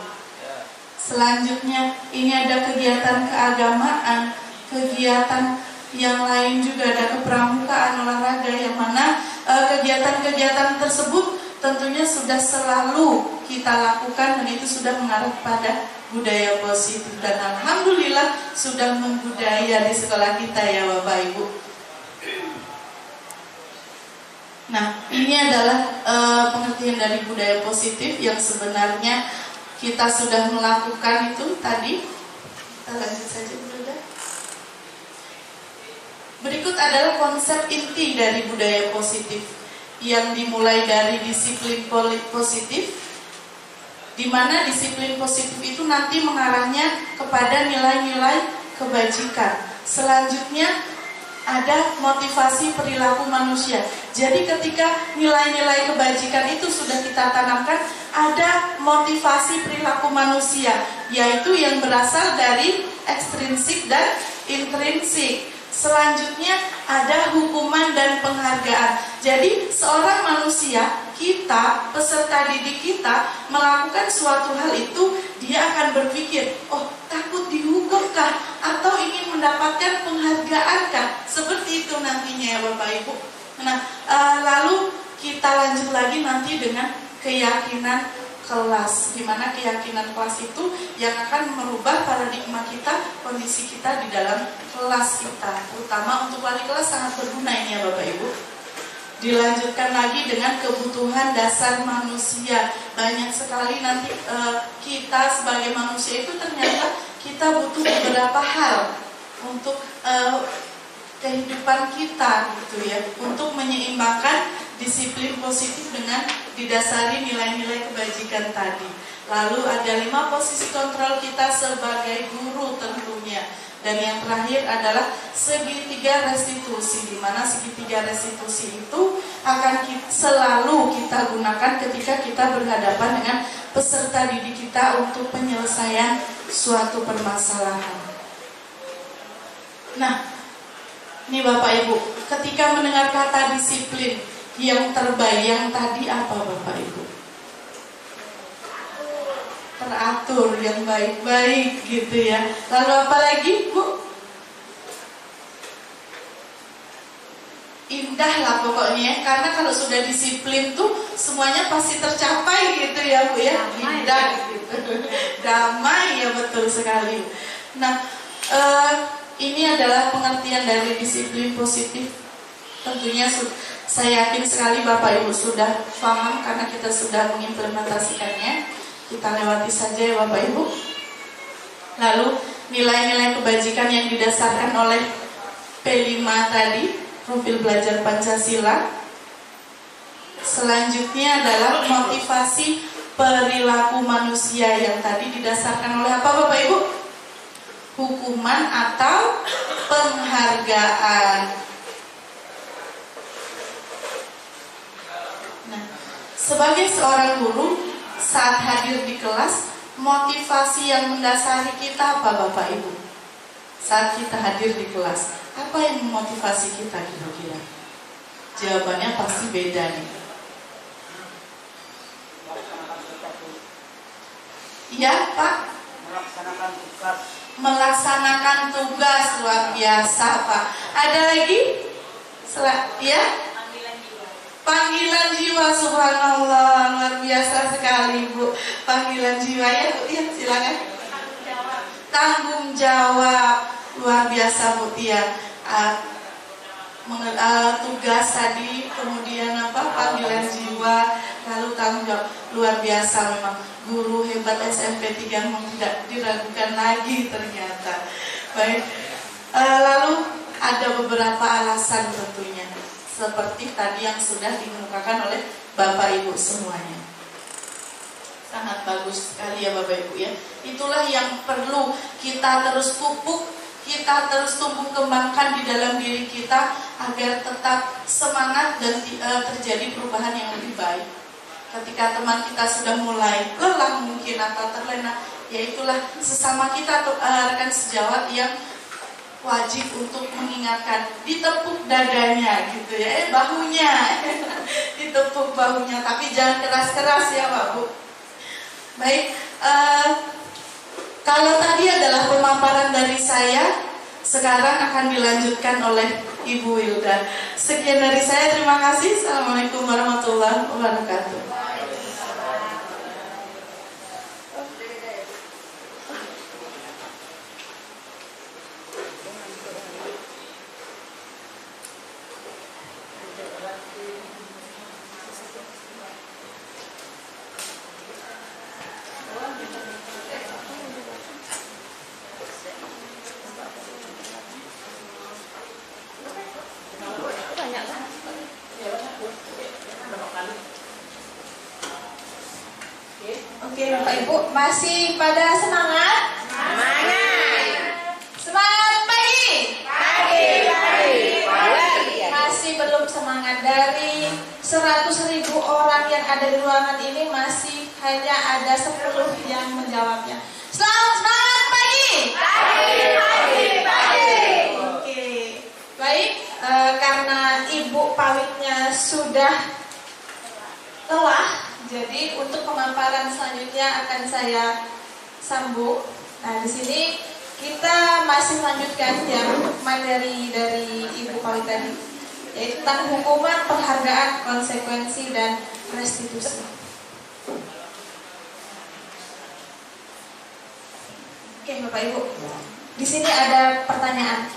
Selanjutnya ini ada kegiatan keagamaan, kegiatan yang lain juga, ada kepramukaan, olahraga, yang mana kegiatan-kegiatan tersebut tentunya sudah selalu kita lakukan dan itu sudah mengarah pada budaya positif, dan alhamdulillah sudah membudaya di sekolah kita ya Bapak Ibu. Nah, ini adalah pengertian dari budaya positif yang sebenarnya kita sudah melakukan itu tadi. Kita lanjut saja Bunda. Berikut adalah konsep inti dari budaya positif yang dimulai dari disiplin positif, di mana disiplin positif itu nanti mengarahnya kepada nilai-nilai kebajikan. Selanjutnya ada motivasi perilaku manusia. Jadi ketika nilai-nilai kebajikan itu sudah kita tanamkan, ada motivasi perilaku manusia, yaitu yang berasal dari ekstrinsik dan intrinsik. Selanjutnya ada hukuman dan penghargaan. Jadi seorang manusia, kita, peserta didik kita melakukan suatu hal itu, dia akan berpikir, oh takut dihukumkah? Atau ingin mendapatkan penghargaankah? Seperti itu nantinya ya Bapak Ibu. Nah, lalu kita lanjut lagi nanti dengan keyakinan kelas, di mana keyakinan kelas itu yang akan merubah paradigma kita, kondisi kita di dalam kelas kita. Terutama untuk wali kelas sangat berguna ini ya Bapak Ibu. Dilanjutkan lagi dengan kebutuhan dasar manusia. Banyak sekali nanti kita sebagai manusia itu ternyata kita butuh beberapa hal untuk kehidupan kita gitu ya, untuk menyeimbangkan disiplin positif dengan didasari nilai-nilai kebajikan tadi. Lalu ada 5 posisi kontrol kita sebagai guru tentunya. Dan yang terakhir adalah segitiga restitusi, di mana segitiga restitusi itu akan selalu kita gunakan ketika kita berhadapan dengan peserta didik kita untuk penyelesaian suatu permasalahan. Nah, ini Bapak Ibu, ketika mendengar kata disiplin, yang terbayang tadi apa Bapak Ibu? Teratur, yang baik-baik gitu ya. Lalu apa lagi Bu? Indah lah pokoknya, karena kalau sudah disiplin tuh semuanya pasti tercapai gitu ya Bu ya. Indah gitu. Damai ya, betul sekali. Nah, ini adalah pengertian dari disiplin positif. Tentunya saya yakin sekali Bapak Ibu sudah paham karena kita sudah mengimplementasikannya. Kita lewati saja ya Bapak Ibu. Lalu nilai-nilai kebajikan yang didasarkan oleh P5 tadi, profil belajar Pancasila. Selanjutnya adalah motivasi perilaku manusia yang tadi didasarkan oleh apa Bapak Ibu? Hukuman atau penghargaan. Nah, sebagai seorang guru, saat hadir di kelas, motivasi yang mendasari kita apa Bapak Ibu? Saat kita hadir di kelas, apa yang memotivasi kita kira-kira? Jawabannya pasti beda nih. Iya Pak? Melaksanakan tugas. melaksanakan tugas luar biasa Pak. Ada lagi? Ya? Panggilan jiwa, subhanallah, luar biasa sekali Bu. Panggilan jiwa ya Bu, ya silakan. Tanggung jawab, luar biasa Bu ya. Tugas tadi, kemudian panggilan jiwa, lalu tanggung jawab, luar biasa memang. Guru hebat SMP 3 tidak diragukan lagi ternyata. Baik, lalu ada beberapa alasan tentunya, seperti tadi yang sudah dikemukakan oleh Bapak Ibu semuanya. Sangat bagus sekali ya Bapak Ibu ya. Itulah yang perlu kita terus pupuk, kita terus tumbuh kembangkan di dalam diri kita agar tetap semangat dan terjadi perubahan yang lebih baik. Ketika teman kita sudah mulai lelah mungkin atau terlena, ya itulah sesama kita rekan sejawat yang wajib untuk mengingatkan, ditepuk dadanya gitu ya, bahunya, ditepuk bahunya, tapi jangan keras-keras ya Pak Bu. Baik, kalau tadi adalah pemaparan dari saya, sekarang akan dilanjutkan oleh Ibu Wilda. Sekian dari saya, terima kasih. Assalamualaikum warahmatullahi wabarakatuh. Oke Bapak Ibu, masih pada semangat? Semangat pagi? Masih belum semangat. Dari 100.000 orang yang ada di ruangan ini, masih hanya ada 10 yang menjawabnya. Selamat semangat pagi! Oke, baik, karena Ibu Pawitnya sudah lelah, jadi untuk pemaparan selanjutnya akan saya sambung. Nah, di sini kita masih lanjutkan yang materi dari Ibu Pawit tadi, yaitu tentang hukuman, penghargaan, konsekuensi, dan restitusi. Oke, Bapak Ibu. Di sini ada pertanyaan.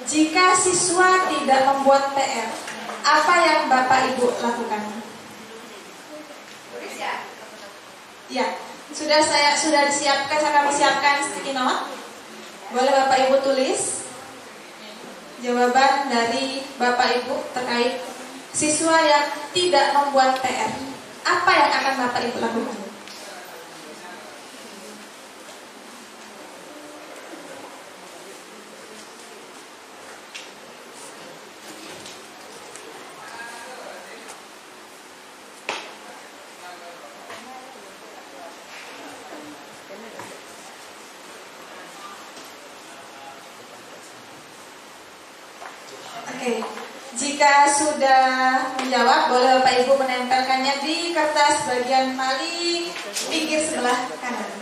Jika siswa tidak membuat PR, apa yang Bapak Ibu lakukan? Ya, sudah disiapkan, kami siapkan sticky note. Boleh Bapak Ibu tulis jawaban dari Bapak Ibu terkait siswa yang tidak membuat PR. Apa yang akan Bapak Ibu lakukan? Oke, jika sudah menjawab, boleh Bapak Ibu menempelkannya di kertas bagian paling pinggir sebelah kanan.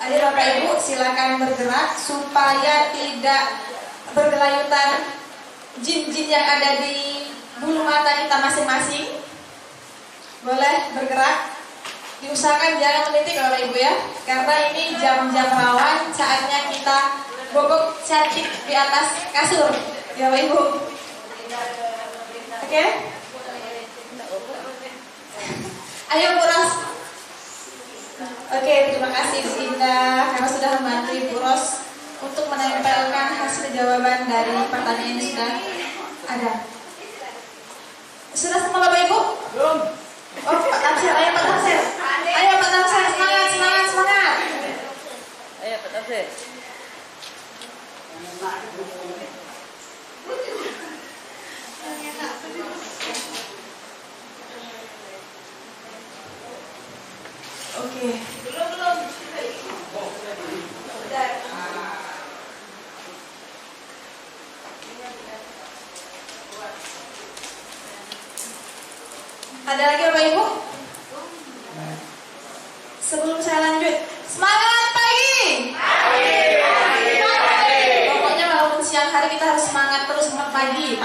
Ayo Bapak Ibu silakan bergerak supaya tidak bergelayutan jin-jin yang ada di bulu mata kita masing-masing. Boleh bergerak. Diusahakan jangan menitik Bapak Ibu ya, karena ini jam-jam rawan, saatnya kita bobok cantik di atas kasur ya Bapak Ibu. Oke? Ayo Bu Ros. Oke, terima kasih Bu Indah karena sudah membantu Ibu Ros untuk menempelkan hasil jawaban dari pertanyaan yang sudah ada. Sudah semua Bapak Ibu? Belum. Oh, Pak Tamsir, ayo Pak Tamsir. Ayo Pak Tamsir, semangat, semangat, semangat. Ayo Pak Tamsir. Sebelum saya lanjut, semangat pagi. Pokoknya walaupun siang hari kita harus semangat terus pagi.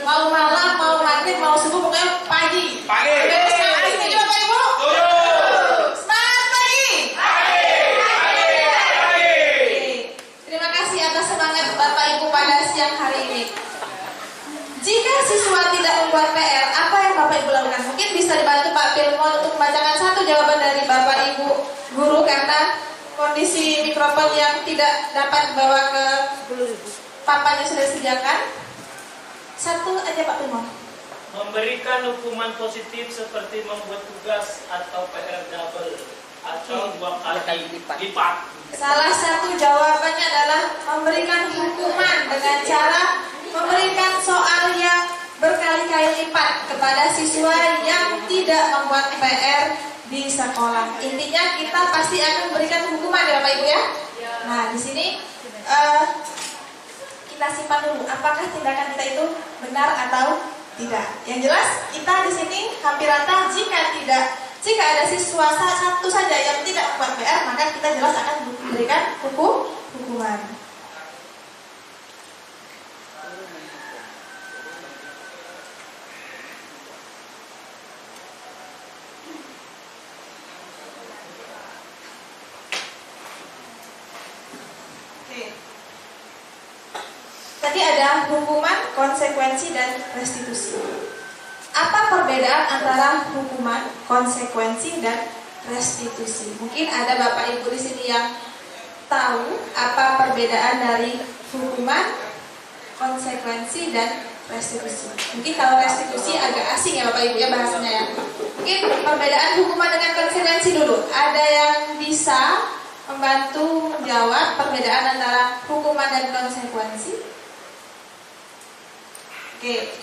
Mau malam, mau maghrib, mau subuh, pokoknya pagi. Setuju Bapak Ibu? Semangat pagi. Terima kasih atas semangat Bapak Ibu pada siang hari ini. Jika siswa tidak membuat PR, apa yang Bapak Ibu lakukan? Mungkin bisa dibantu Pak Firmon untuk membacakan satu jawaban dari Bapak Ibu guru karena kondisi mikrofon yang tidak dapat dibawa ke papan yang sudah disediakan. Satu aja Pak Firmon. Memberikan hukuman positif seperti membuat tugas atau PR double atau 2 kali lipat. Salah satu jawabannya adalah memberikan hukuman dengan cara memberikan soal yang berkali-kali lipat kepada siswa yang tidak membuat PR di sekolah. Intinya kita pasti akan memberikan hukuman ya Bapak Ibu ya. Nah di sini kita simpan dulu. Apakah tindakan kita itu benar atau tidak? Yang jelas kita di sini hampir rata jika ada siswa satu saja yang tidak membuat PR, maka kita jelas akan memberikan hukuman. Tadi ada hukuman, konsekuensi, dan restitusi. Apa perbedaan antara hukuman, konsekuensi, dan restitusi? Mungkin ada Bapak Ibu di sini yang tahu apa perbedaan dari hukuman, konsekuensi, dan restitusi. Mungkin kalau restitusi agak asing ya Bapak Ibu ya bahasanya ya. Mungkin perbedaan hukuman dengan konsekuensi dulu. Ada yang bisa membantu menjawab perbedaan antara hukuman dan konsekuensi? Oke,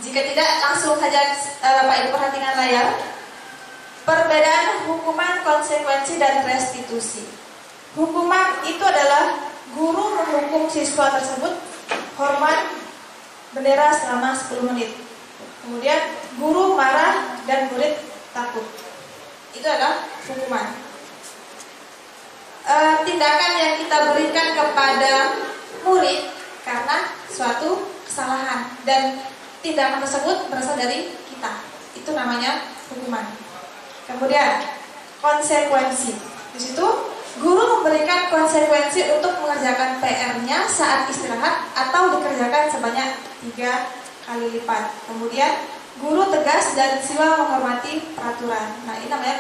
jika tidak langsung saja Bapak Ibu perhatikan layar. Perbedaan hukuman, konsekuensi, dan restitusi. Hukuman itu adalah guru menghukum siswa tersebut hormat bendera selama 10 menit. Kemudian guru marah dan murid takut. Itu adalah hukuman. Tindakan yang kita berikan kepada murid karena suatu kesalahan dan tindakan tersebut berasal dari kita. Itu namanya hukuman. Kemudian konsekuensi. Di situ guru memberikan konsekuensi untuk mengerjakan PR-nya saat istirahat atau dikerjakan sebanyak 3 kali lipat. Kemudian guru tegas dan siswa menghormati peraturan. Nah, ini namanya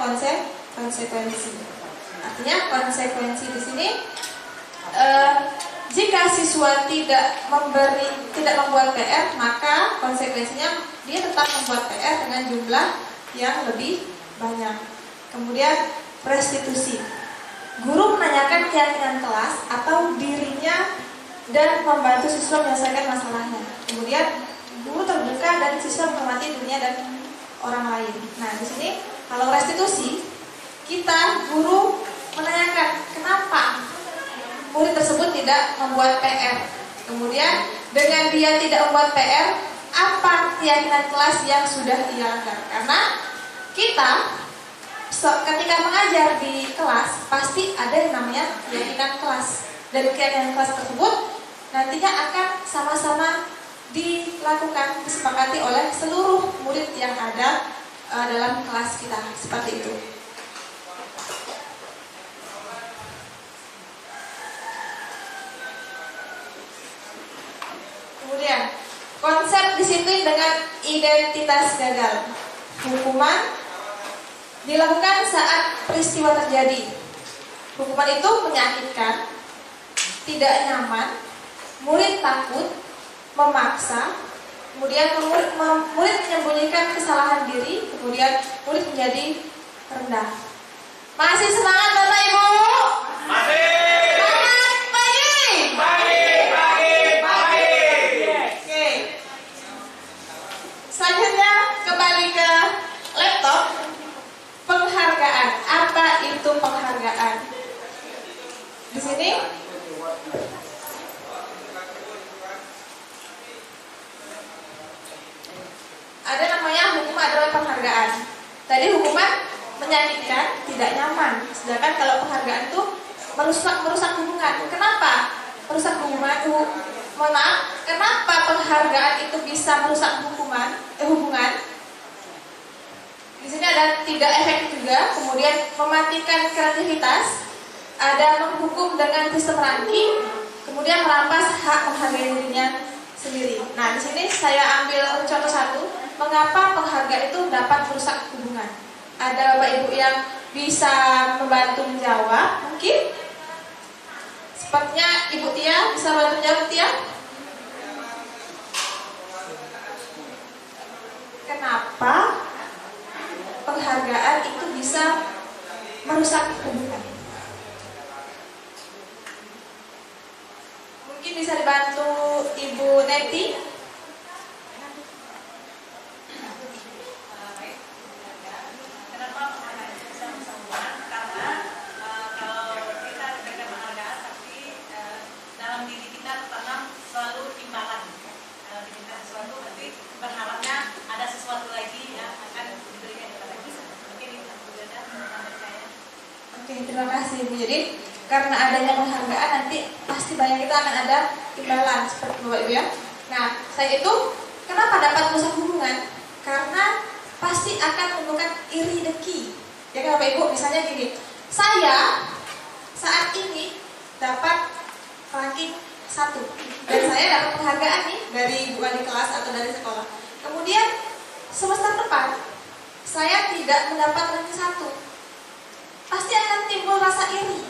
konsekuensi. Artinya konsekuensi di sini jika siswa tidak membuat PR, maka konsekuensinya dia tetap membuat PR dengan jumlah yang lebih banyak. Kemudian restitusi. Guru menanyakan keyakinan kelas atau dirinya dan membantu siswa menyelesaikan masalahnya. Kemudian guru terbuka dan siswa menghormati dunia dan orang lain. Nah, di sini kalau restitusi, kita guru menanyakan kenapa murid tersebut tidak membuat PR. Kemudian dengan dia tidak membuat PR, apa keyakinan kelas yang sudah ia langgar? Karena kita ketika mengajar di kelas pasti ada yang namanya keyakinan kelas. Dan keyakinan kelas tersebut nantinya akan sama-sama dilakukan, disepakati oleh seluruh murid yang ada dalam kelas kita. Seperti itu. Kemudian konsep disiplin dengan identitas gagal. Hukuman dilakukan saat peristiwa terjadi. Hukuman itu menyakitkan, tidak nyaman, murid takut, memaksa, kemudian murid menyembunyikan kesalahan diri, kemudian murid menjadi rendah. Masih semangat Bapak Ibu? Masih. Semangat pagi. Oke. Selanjutnya kembali ke laptop. Penghargaan. Apa itu penghargaan? Di sini ada namanya hukuman adalah penghargaan. Tadi hukuman menyakitkan, tidak nyaman. hukuman. Sedangkan kalau penghargaan itu merusak hubungan. Kenapa? Merusak hubungan. Mohon maaf, kenapa penghargaan itu bisa merusak hubungan? Di sini ada tidak efektif juga, kemudian mematikan kreativitas, ada menghukum dengan sistem ranking, kemudian merampas hak menghargai dirinya sendiri. Nah, di sini saya ambil contoh satu, mengapa penghargaan itu dapat merusak hubungan. Ada Bapak Ibu yang bisa membantu menjawab, mungkin? Sepertinya Ibu Tia bisa bantu menjawab, Tia? Kenapa penghargaan itu bisa merusak hubungan? Mungkin bisa dibantu Ibu Neti. Kenapa penghargaan bisa merusak hubungan? Karena kalau kita diberikan penghargaan, tapi dalam diri kita tertanam selalu timbangan. Dalam diri kita sesuatu, berarti berharapnya ada sesuatu lagi yang akan diberikan kepada kita. Mungkin itu berbeda menurut saya. Oke, terima kasih Ibu. Jadi karena adanya penghargaan nanti pasti banyak kita akan ada imbalan seperti Bapak Ibu ya. Nah, saya itu kenapa dapat merusak hubungan? Karena pasti akan menimbulkan iri dengki. Ya kan Bapak Ibu, misalnya gini, saya saat ini dapat ranking 1 dan saya dapat penghargaan nih dari bukan di kelas atau dari sekolah. Kemudian semester depan saya tidak mendapat ranking 1. Pasti akan timbul rasa iri.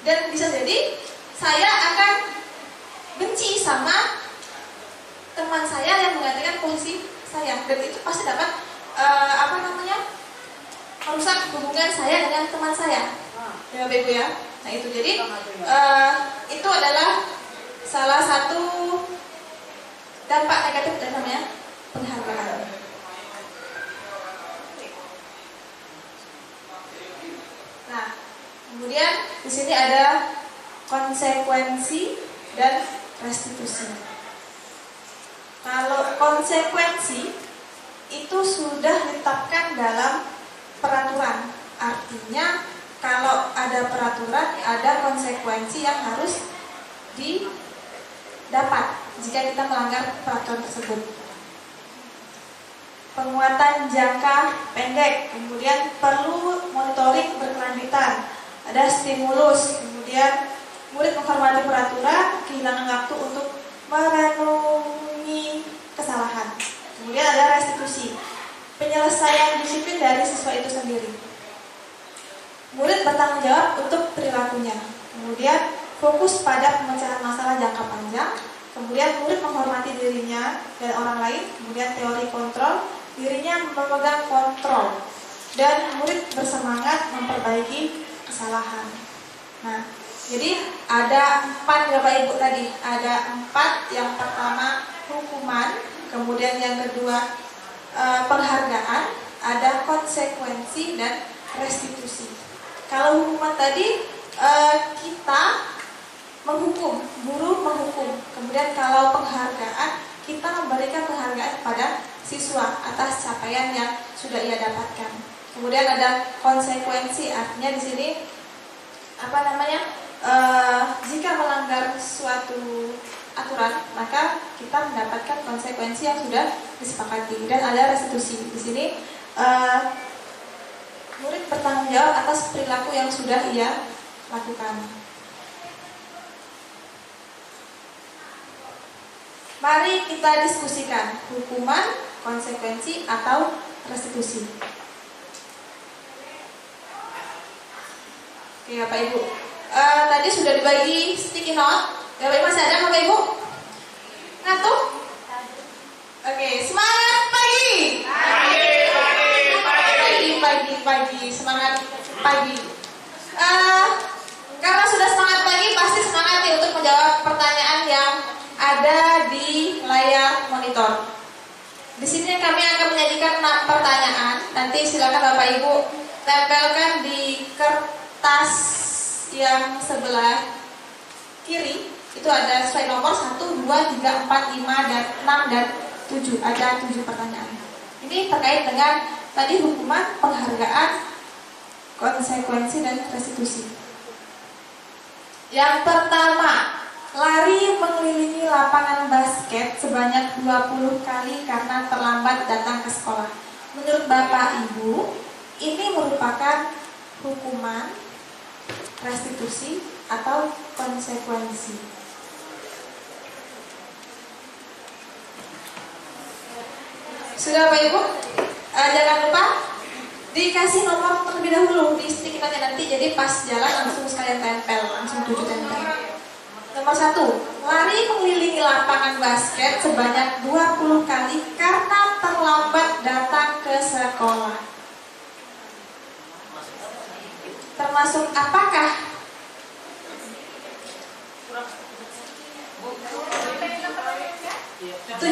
Dan bisa jadi saya akan benci sama teman saya yang menggantikan posisi saya, dan itu pasti dapat merusak hubungan saya dengan teman saya, ya Bapak Ibu ya. Nah itu jadi itu adalah salah satu dampak negatif dari namanya penghargaan. Nah, kemudian di sini ada konsekuensi dan restitusi. Kalau konsekuensi itu sudah ditetapkan dalam peraturan, artinya kalau ada peraturan ada konsekuensi yang harus didapat jika kita melanggar peraturan tersebut. Penguatan jangka pendek, kemudian perlu monitoring berkelanjutan, ada stimulus, kemudian murid menghormati peraturan, kehilangan waktu untuk merenungi kesalahan. Kemudian ada restitusi, penyelesaian disiplin dari siswa itu sendiri. Murid bertanggung jawab untuk perilakunya. Kemudian fokus pada pemecahan masalah jangka panjang. Kemudian murid menghormati dirinya dan orang lain. Kemudian teori kontrol, dirinya memegang kontrol. Dan murid bersemangat memperbaiki kesalahan. Nah, jadi ada 4 Bapak Ibu tadi. Ada 4, yang pertama hukuman, kemudian yang kedua penghargaan, ada konsekuensi dan restitusi. Kalau hukuman tadi kita menghukum, guru menghukum. Kemudian kalau penghargaan, kita memberikan penghargaan kepada siswa atas capaian yang sudah ia dapatkan. Kemudian ada konsekuensi, artinya di sini jika melanggar suatu aturan, maka kita mendapatkan konsekuensi yang sudah disepakati. Dan ada restitusi. Di sini murid bertanggung jawab atas perilaku yang sudah ia lakukan. Mari kita diskusikan hukuman, konsekuensi, atau restitusi. Oke Bapak Ibu, tadi sudah dibagi sticky note. Bapak Ibu masih ada Bapak Ibu? Ngantuk? Oke, semangat pagi. Pagi, semangat pagi. Karena sudah semangat pagi, pasti semangat ya untuk menjawab pertanyaan yang ada di layar monitor. Di sini kami akan menyajikan 6 pertanyaan. Nanti silakan Bapak Ibu tempelkan di kertas yang sebelah kiri. Itu ada sesuai nomor 1, 2, 3, 4, 5, dan 6, dan 7. Ada 7 pertanyaan. Ini terkait dengan tadi hukuman, penghargaan, konsekuensi dan restitusi. Yang pertama, lari mengelilingi lapangan basket sebanyak 20 kali karena terlambat datang ke sekolah. Menurut Bapak Ibu, ini merupakan hukuman, restitusi, atau konsekuensi. Sudah Bapak Ibu? Jangan lupa dikasih nomor terlebih dahulu di stikernya nanti, jadi pas jalan langsung sekalian tempel, langsung 7 tempel. Nomor 1, lari mengelilingi lapangan basket sebanyak 20 kali karena terlambat datang ke sekolah. Termasuk apakah? 7.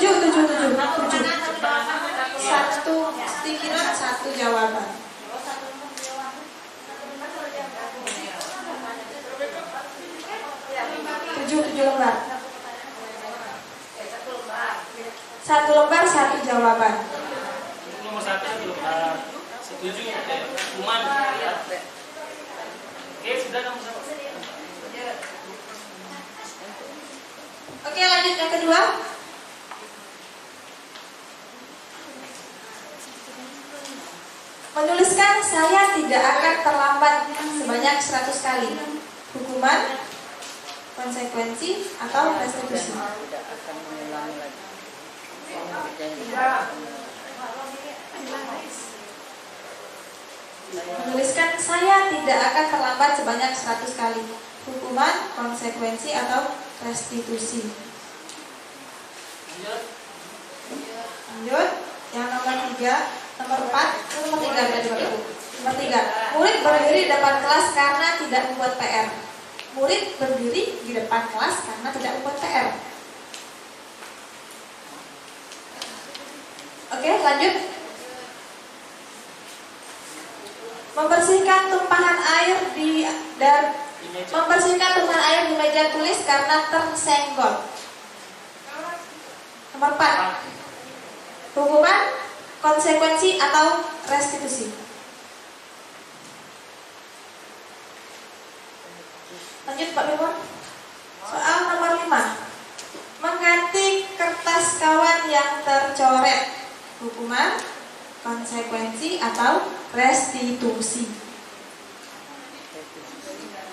Satu stiker, satu jawaban. 7 lembar. 1 lembar, 1 jawaban. Nomor 1 lembar. Setuju. Hukuman. Oke, sudah nomor 1. Oke, lanjut yang kedua. Menuliskan saya tidak akan terlambat sebanyak 100 kali. Hukuman, konsekuensi, atau restitusi. Tidak akan mengulangi lagi. Menuliskan saya tidak akan terlambat sebanyak 100 kali. Hukuman, konsekuensi, atau restitusi. Lanjut. Yang nomor 3, nomor 4, nomor 3 berarti Bapak Ibu. Nomor 3, murid berdiri di depan kelas karena tidak membuat PR. Murid berdiri di depan kelas karena tidak membuat PR. Oke, lanjut. Membersihkan tumpahan air di meja tulis karena tersenggol. Nomor 4. Hukuman, konsekuensi, atau restitusi. Lanjut Pak Bimon. Soal nomor 5. Mengganti kertas kawan yang tercoret. Hukuman, konsekuensi, atau restitusi.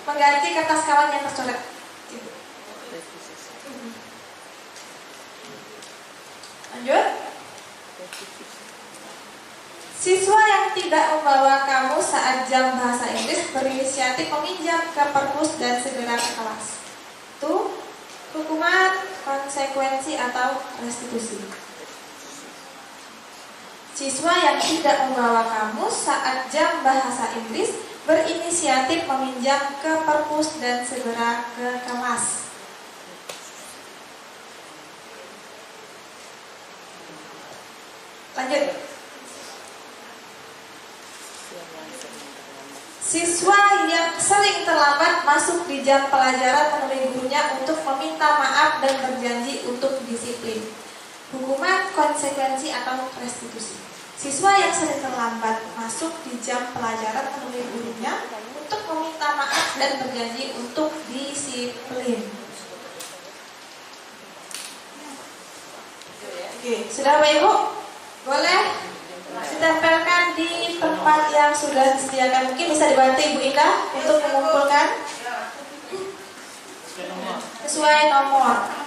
Mengganti kertas kawan yang tercoret. Lanjut. Siswa yang tidak membawa kamu saat jam bahasa Inggris berinisiatif meminjam ke perpus dan segera ke kelas. Itu hukuman, konsekuensi, atau restitusi. Siswa yang tidak membawa kamu saat jam bahasa Inggris berinisiatif meminjam ke perpus dan segera ke kelas. Lanjut. Siswa yang sering terlambat masuk di jam pelajaran menemui gurunya untuk meminta maaf dan berjanji untuk disiplin. Hukuman, konsekuensi, atau restitusi. Siswa yang sering terlambat masuk di jam pelajaran menemui gurunya untuk meminta maaf dan berjanji untuk disiplin. Oke, sudah Bapak Ibu? Boleh ditempelkan di tempat yang sudah disediakan. Mungkin bisa dibantu Ibu Indah untuk mengumpulkan sesuai nomor.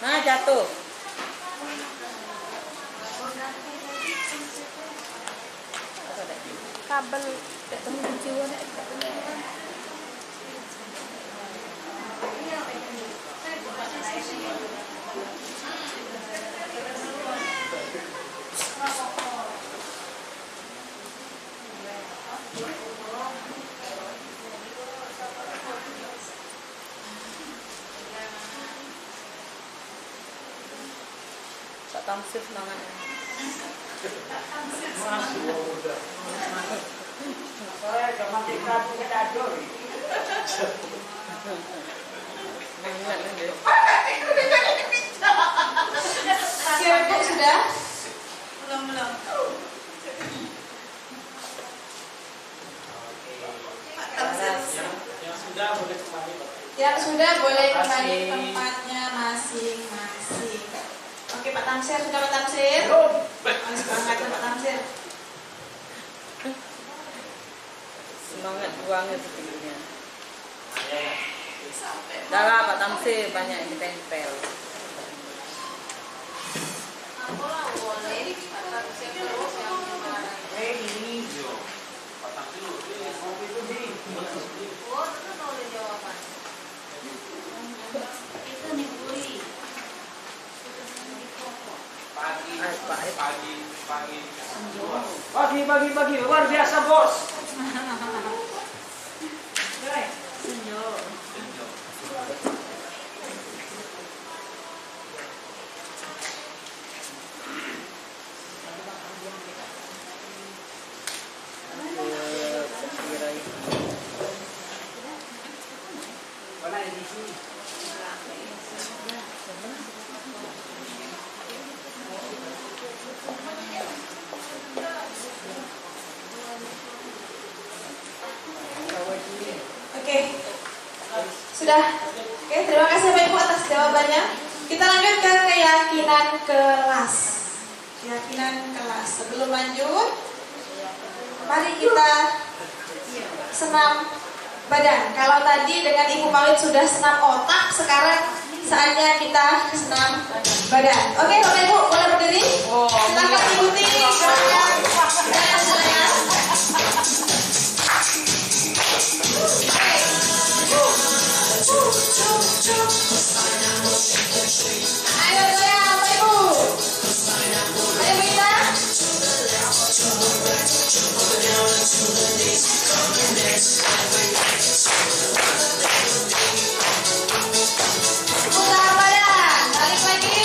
Nah, jatuh. Kabel ketemu jiwa nek. Pak Tamsir semangat. Saya zaman kita kita ador. Oke, Bu, sudah? Belum. Yang sudah boleh kembali, Pak. Yang sudah boleh kembali ke tempatnya masing-masing. Oke, Pak Tamsir, sudah Pak Tamsir? Belum. Semangat Pak Tamsir. Semangat banget begininya. Dah lah Pak Tamsir, banyak yang ditempel. Ini Pak Tamsir itu di. Pagi luar biasa bos. Oke, sudah. Oke, terima kasih Bapak Ibu atas jawabannya. Kita lanjut ke keyakinan kelas. Keyakinan kelas. Sebelum lanjut, mari kita senam badan. Kalau tadi dengan Ibu Mawid sudah senam otak, sekarang saatnya kita senam badan. Oke, Bapak Ibu boleh berdiri. Kita akan ikuti gerakan saya. Ayo goyang, Bapak Ibu. Ayo kita. Putar badan, balik lagi.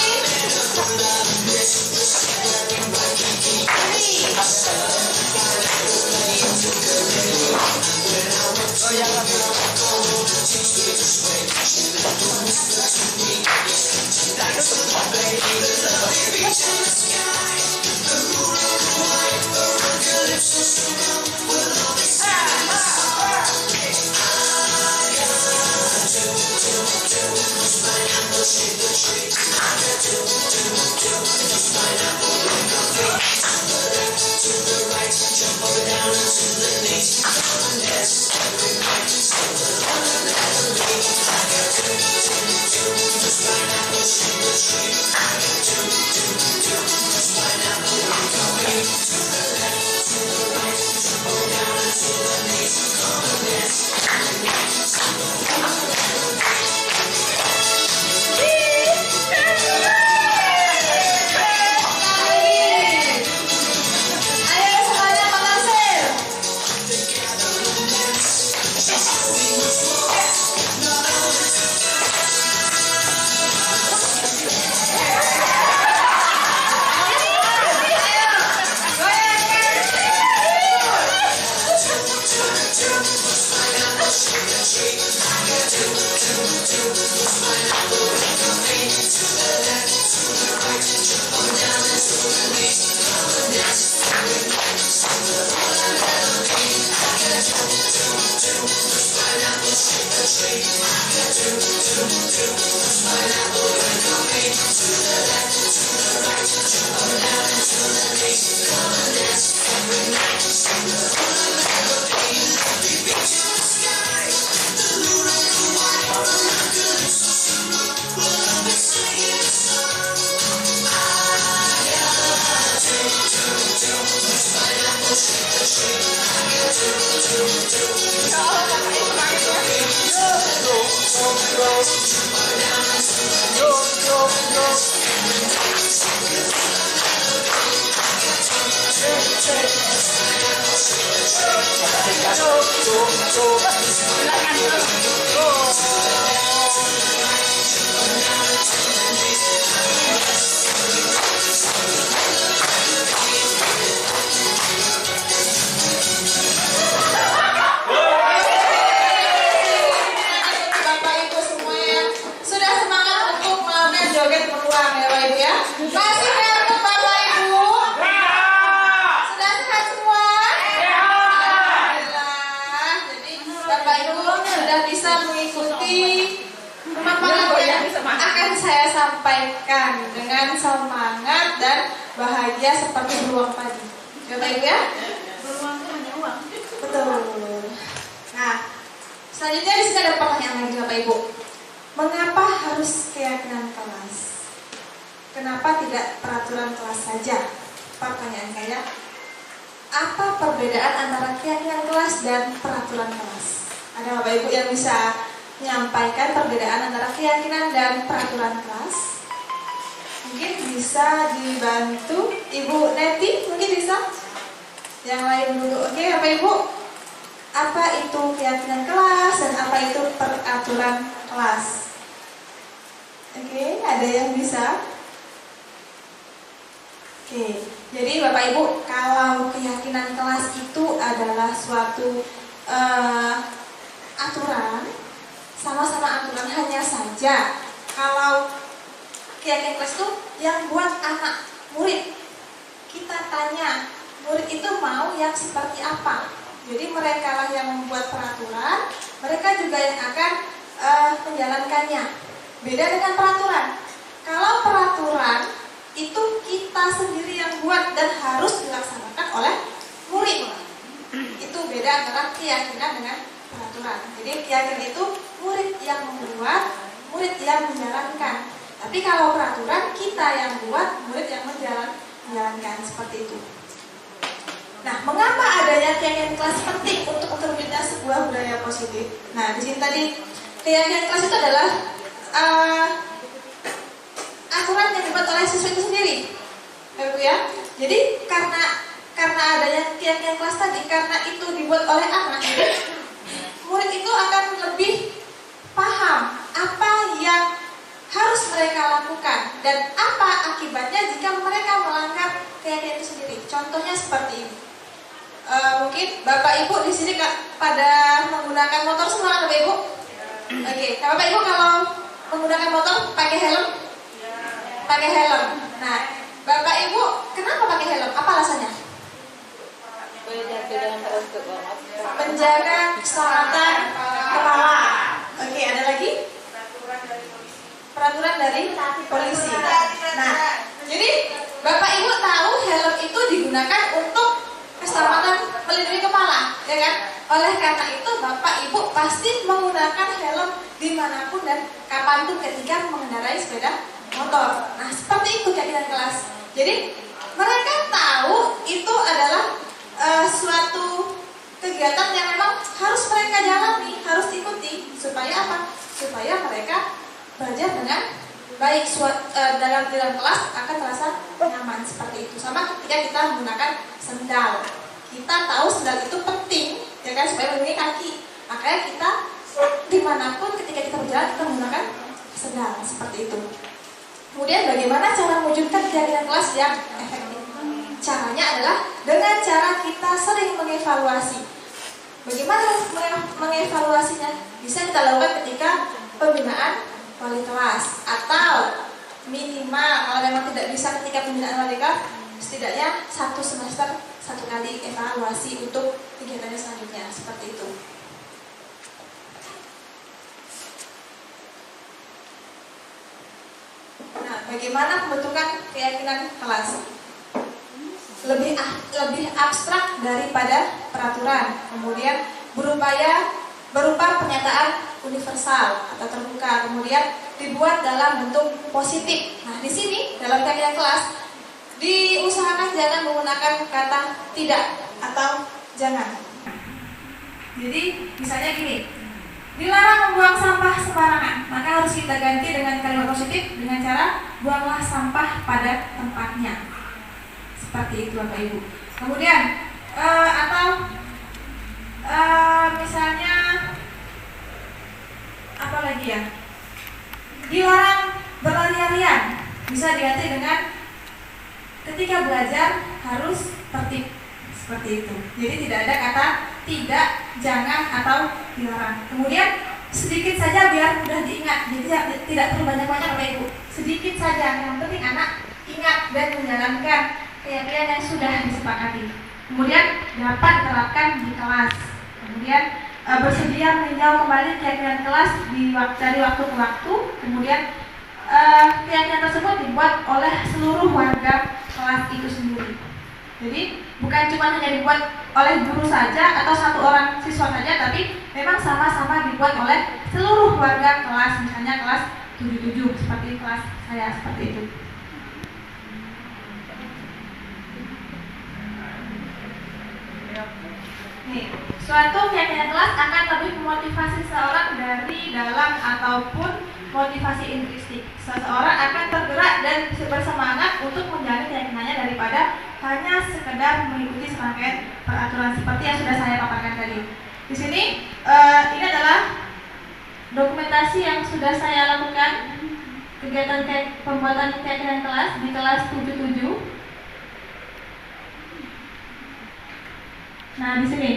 Bapak Ibu semua yang sudah semangat untuk melakukan joget beruang ya Bapak Ibu ya. Masih ngantuk Bapak Ibu? Sudah sehat semua? Alhamdulillah. Jadi Bapak Ibu sudah bisa mengikuti pemaparan yang akan saya sampaikan dengan semangat dan bahagia seperti beruang tadi. Bapak Ibu ya? Beruang itu hanya uang. Betul. Nah, selanjutnya di sini ada pertanyaan lagi Bapak Ibu. Mengapa harus keyakinan kelas? Kenapa tidak peraturan kelas saja? Pertanyaan saya, apa perbedaan antara keyakinan kelas dan peraturan kelas? Ada Bapak Ibu yang bisa menyampaikan perbedaan antara keyakinan dan peraturan kelas? Mungkin bisa dibantu Ibu Neti, mungkin bisa? Yang lain dulu, oke Bapak Ibu? Apa itu keyakinan kelas dan apa itu peraturan kelas? Oke, ada yang bisa? Oke, jadi Bapak Ibu, kalau keyakinan kelas itu adalah suatu aturan, sama-sama aturan, hanya saja kalau keyakinan kelas itu yang buat anak murid. Kita tanya, murid itu mau yang seperti apa? Jadi mereka lah yang membuat peraturan, mereka juga yang akan menjalankannya. Beda dengan peraturan. Kalau peraturan itu kita sendiri yang buat dan harus dilaksanakan oleh murid. Itu beda antara keyakinan dengan peraturan. Jadi keyakinan itu murid yang membuat, murid yang menjalankan. Tapi kalau peraturan kita yang buat, murid yang menjalankan, seperti itu. Nah, mengapa adanya keyakinan kelas penting untuk terwujudnya sebuah budaya positif? Nah, di sini tadi keyakinan kelas itu adalah aturan yang dibuat oleh siswa itu sendiri, Ibu ya. Jadi karena adanya keyakinan kelas tadi, karena itu dibuat oleh anak, murid itu akan lebih paham apa yang harus mereka lakukan dan apa akibatnya jika mereka melanggar keyakinan itu sendiri. Contohnya seperti ini. Mungkin Bapak Ibu di sini pada menggunakan motor semua, Bapak Ibu? Oke, nah, Bapak Ibu kalau menggunakan motor pakai helm? Pakai helm. Nah, Bapak Ibu kenapa pakai helm? Apa alasannya? Menjaga keselamatan kepala. Oke, ada lagi? Peraturan dari polisi. Nah, jadi Bapak Ibu tahu helm itu digunakan untuk keselamatan melindungi kepala, ya kan? Oleh karena itu Bapak Ibu pasti menggunakan helm dimanapun dan kapanpun ketika mengendarai sepeda motor. Nah, seperti itu keyakinan kelas. Jadi mereka tahu itu adalah suatu kegiatan yang memang harus mereka jalani, harus ikuti, supaya apa? Supaya mereka belajar dengan baik, dalam kelas akan terasa nyaman, seperti itu. Sama ketika kita menggunakan sendal, kita tahu sendal itu penting, ya kan, supaya melindungi kaki. Makanya kita dimanapun ketika kita berjalan kita menggunakan sendal, seperti itu. Kemudian bagaimana cara mewujudkan keyakinan kelas yang efektif? Caranya adalah dengan cara kita sering mengevaluasi. Bagaimana mengevaluasinya? Bisa kita lakukan ketika pembinaan wali kelas, atau minimal kalau memang tidak bisa ketika pembinaan wali kelas, setidaknya 1 semester 1 kali evaluasi untuk kegiatannya selanjutnya, seperti itu. Nah, bagaimana pembentukan keyakinan kelas? Lebih abstrak daripada peraturan, kemudian berupa pernyataan universal atau terbuka, kemudian dibuat dalam bentuk positif. Nah, di sini dalam keyakinan kelas diusahakan jangan menggunakan kata tidak atau jangan. Jadi misalnya gini, Dilarang membuang sampah sembarangan. Maka harus kita ganti dengan kalimat positif dengan cara buanglah sampah pada tempatnya. Seperti itu Bapak Ibu. Kemudian misalnya apa lagi ya? Dilarang berlari-larian. Bisa diganti dengan ketika belajar harus tertib. Seperti itu. Jadi tidak ada kata tidak, jangan, atau dilarang. Kemudian sedikit saja biar mudah diingat. Jadi tidak perlu banyak-banyak Bapak Ibu. Sedikit saja. Yang penting anak ingat dan menjalankan keyakinan yang sudah disepakati. Kemudian dapat diterapkan di kelas. Kemudian bersedia meninjau kembali keyakinan kelas dari waktu ke waktu. Kemudian keyakinan tersebut dibuat oleh seluruh warga kelas itu sendiri. Jadi bukan cuma hanya dibuat oleh guru saja atau satu orang siswa saja, tapi memang sama-sama dibuat oleh seluruh warga kelas. Misalnya kelas 77 seperti kelas saya seperti itu. Nih, suatu keyakinan kelas akan lebih memotivasi seseorang dari dalam ataupun motivasi intrinsik. Seseorang akan tergerak dan bersemangat untuk menjalani keyakinannya daripada hanya sekedar mengikuti serangkaian peraturan seperti yang sudah saya paparkan tadi. Di sini ini adalah dokumentasi yang sudah saya lakukan kegiatan pembuatan keyakinan kelas di kelas 77. Nah, di sini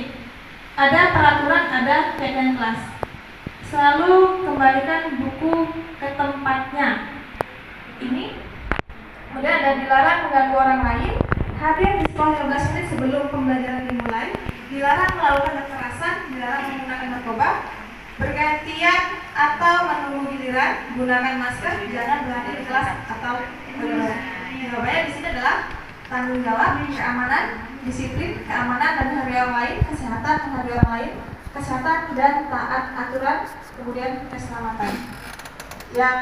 ada peraturan, ada keyakinan kelas. Selalu kembalikan buku ke tempatnya. Ini. Kemudian ada dilarang mengganggu orang lain. Hadir di sekolah 15 menit sebelum pembelajaran dimulai. Dilarang melakukan kekerasan, dilarang menggunakan narkoba, bergantian atau menunggu giliran, gunakan masker, jangan berhenti di kelas atau berdoa. Jawabannya di sini adalah tanggung jawab, keamanan, disiplin, keamanan dan menghargai orang lain, kesehatan, menghargai orang lain, kesehatan dan taat aturan, kemudian keselamatan. Yang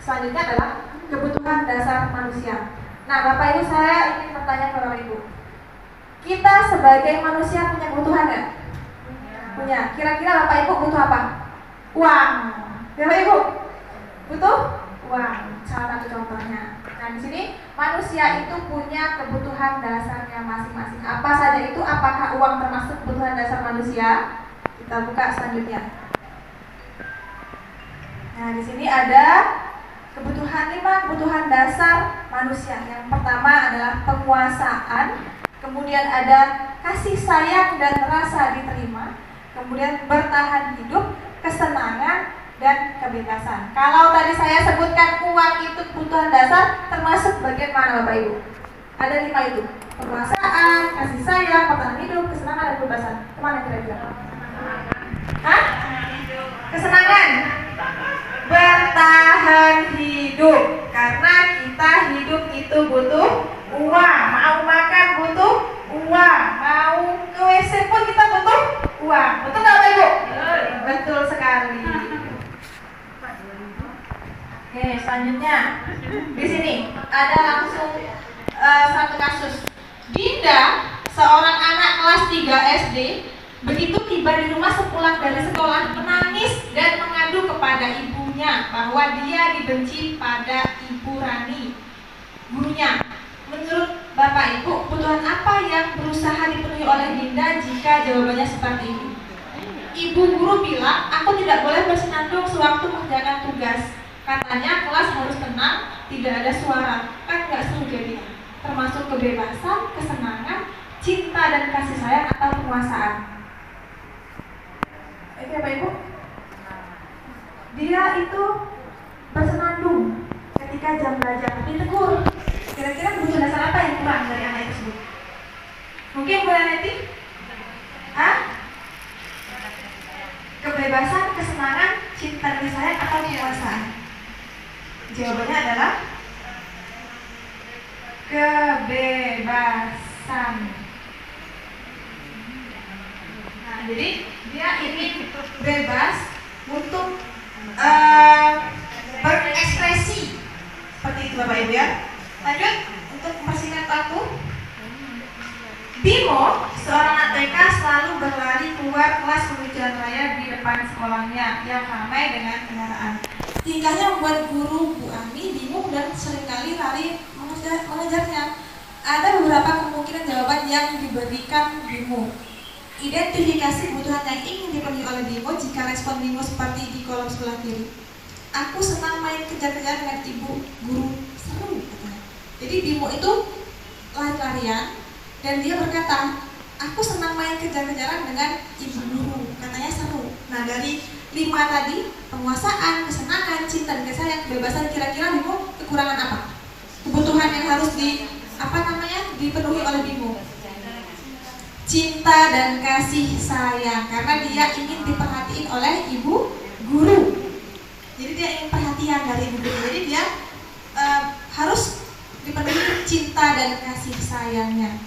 selanjutnya adalah kebutuhan dasar manusia. Nah, Bapak Ibu, saya ingin bertanya kepada Bapak Ibu. Kita sebagai manusia punya kebutuhan nggak? Punya. Kira-kira Bapak Ibu butuh apa? Uang. Bapak Ibu butuh uang. Salah satu contohnya. Nah, di sini manusia itu punya kebutuhan dasarnya masing-masing. Apa saja itu? Apakah uang termasuk kebutuhan dasar manusia? Kita buka selanjutnya. Nah, di sini ada kebutuhan 5 kebutuhan dasar manusia. Yang pertama adalah penguasaan, kemudian ada kasih sayang dan rasa diterima, kemudian bertahan hidup, kesenangan, dan kebebasan. Kalau tadi saya sebutkan uang itu kebutuhan dasar, termasuk bagian mana Bapak Ibu? Ada 5 itu. Penguasaan, kasih sayang, bertahan hidup, kesenangan, dan kebebasan. Kemana kira-kira? Hah? Kesenangan. Bertahan hidup. Karena kita hidup itu butuh uang. Mau makan butuh uang. Mau ke WC pun kita butuh uang. Betul nggak Bapak Ibu? Betul sekali. Oke, selanjutnya di sini ada langsung satu kasus. Dinda, seorang anak kelas 3 SD, begitu tiba di rumah sepulang dari sekolah, menangis dan mengadu kepada ibunya bahwa dia dibenci pada Ibu Rani, gurunya. Menurut Bapak Ibu, kebutuhan apa yang berusaha dipenuhi oleh Dinda jika jawabannya seperti ini? Ibu guru bilang, aku tidak boleh bersenandung sewaktu mengerjakan tugas. Katanya kelas harus tenang, tidak ada suara. Kan nggak seru jadinya. Termasuk kebebasan, kesenangan, cinta dan kasih sayang atau penguasaan. Oke Bapak Ibu, dia itu bersenandung ketika jam belajar, ditegur. Kira-kira kebutuhan dasar apa yang kurang dari anak tersebut? Mungkin Bu Neti? Hah? Kebebasan, kesenangan, cinta kasih sayang atau penguasaan? Jawabannya adalah kebebasan. Nah, jadi dia ingin bebas untuk berekspresi seperti itu Bapak Ibu ya. Lanjut untuk mempersingkat waktu. Bimo, seorang anak TK, selalu berlari keluar kelas menuju jalan raya di depan sekolahnya yang ramai dengan kendaraan. Tingkahnya membuat guru Bu Ami bingung dan seringkali lari mengejarnya. Ada beberapa kemungkinan jawaban yang diberikan Bimo. Identifikasi kebutuhan yang ingin dipenuhi oleh Bimo jika respon Bimo seperti di kolom sebelah kiri. Aku senang main kejar-kejar dengan ibu guru, seru katanya. Jadi Bimo itu lari-larian dan dia berkata, aku senang main kejar-kejaran dengan ibu guru, katanya seru. Nah dari 5 tadi, penguasaan, kesenangan, cinta, dan kasih sayang, kebebasan, kira-kira Bimo kekurangan apa? Kebutuhan yang harus dipenuhi oleh Bimo. Cinta dan kasih sayang, karena dia ingin diperhatiin oleh ibu guru. Jadi dia ingin perhatian dari ibu guru. Jadi dia harus dipenuhi cinta dan kasih sayangnya.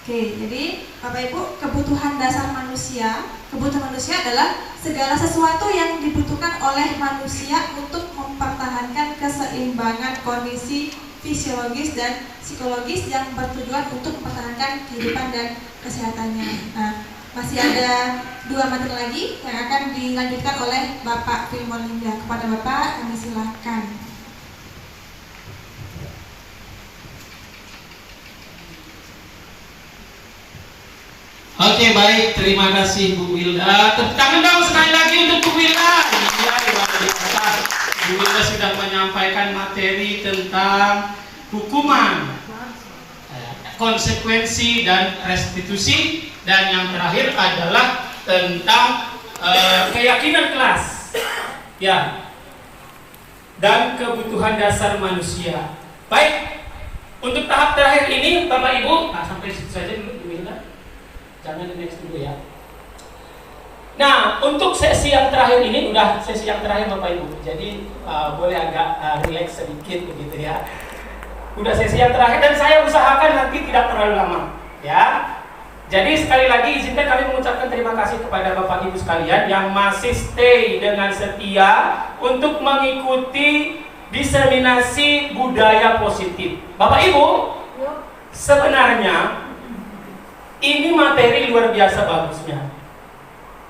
Oke, jadi Bapak Ibu, kebutuhan dasar manusia, kebutuhan manusia adalah segala sesuatu yang dibutuhkan oleh manusia untuk mempertahankan keseimbangan kondisi fisiologis dan psikologis yang bertujuan untuk mempertahankan kehidupan dan kesehatannya. Nah, masih ada 2 materi lagi yang akan dilanjutkan oleh Bapak Filmon Linda. Kepada Bapak kami silakan. Oke, baik, terima kasih Bu Wilda. Tepuk tangan dong sekali lagi untuk Bu Wilda. Iya, luar biasa. Bu Wilda sudah menyampaikan materi tentang hukuman, konsekuensi dan restitusi, dan yang terakhir adalah tentang keyakinan kelas, ya, dan kebutuhan dasar manusia. Baik, untuk tahap terakhir ini, Bapak Ibu, sampai situ saja dulu Bu Wilda. Jangan di next dulu ya. Nah, untuk sesi yang terakhir ini, udah sesi yang terakhir Bapak Ibu. Jadi boleh agak relax sedikit begitu ya. Udah sesi yang terakhir dan saya usahakan nanti tidak terlalu lama ya. Jadi sekali lagi izinkan kami mengucapkan terima kasih kepada Bapak Ibu sekalian yang masih stay dengan setia untuk mengikuti diseminasi budaya positif. Bapak Ibu, sebenarnya ini materi luar biasa bagusnya.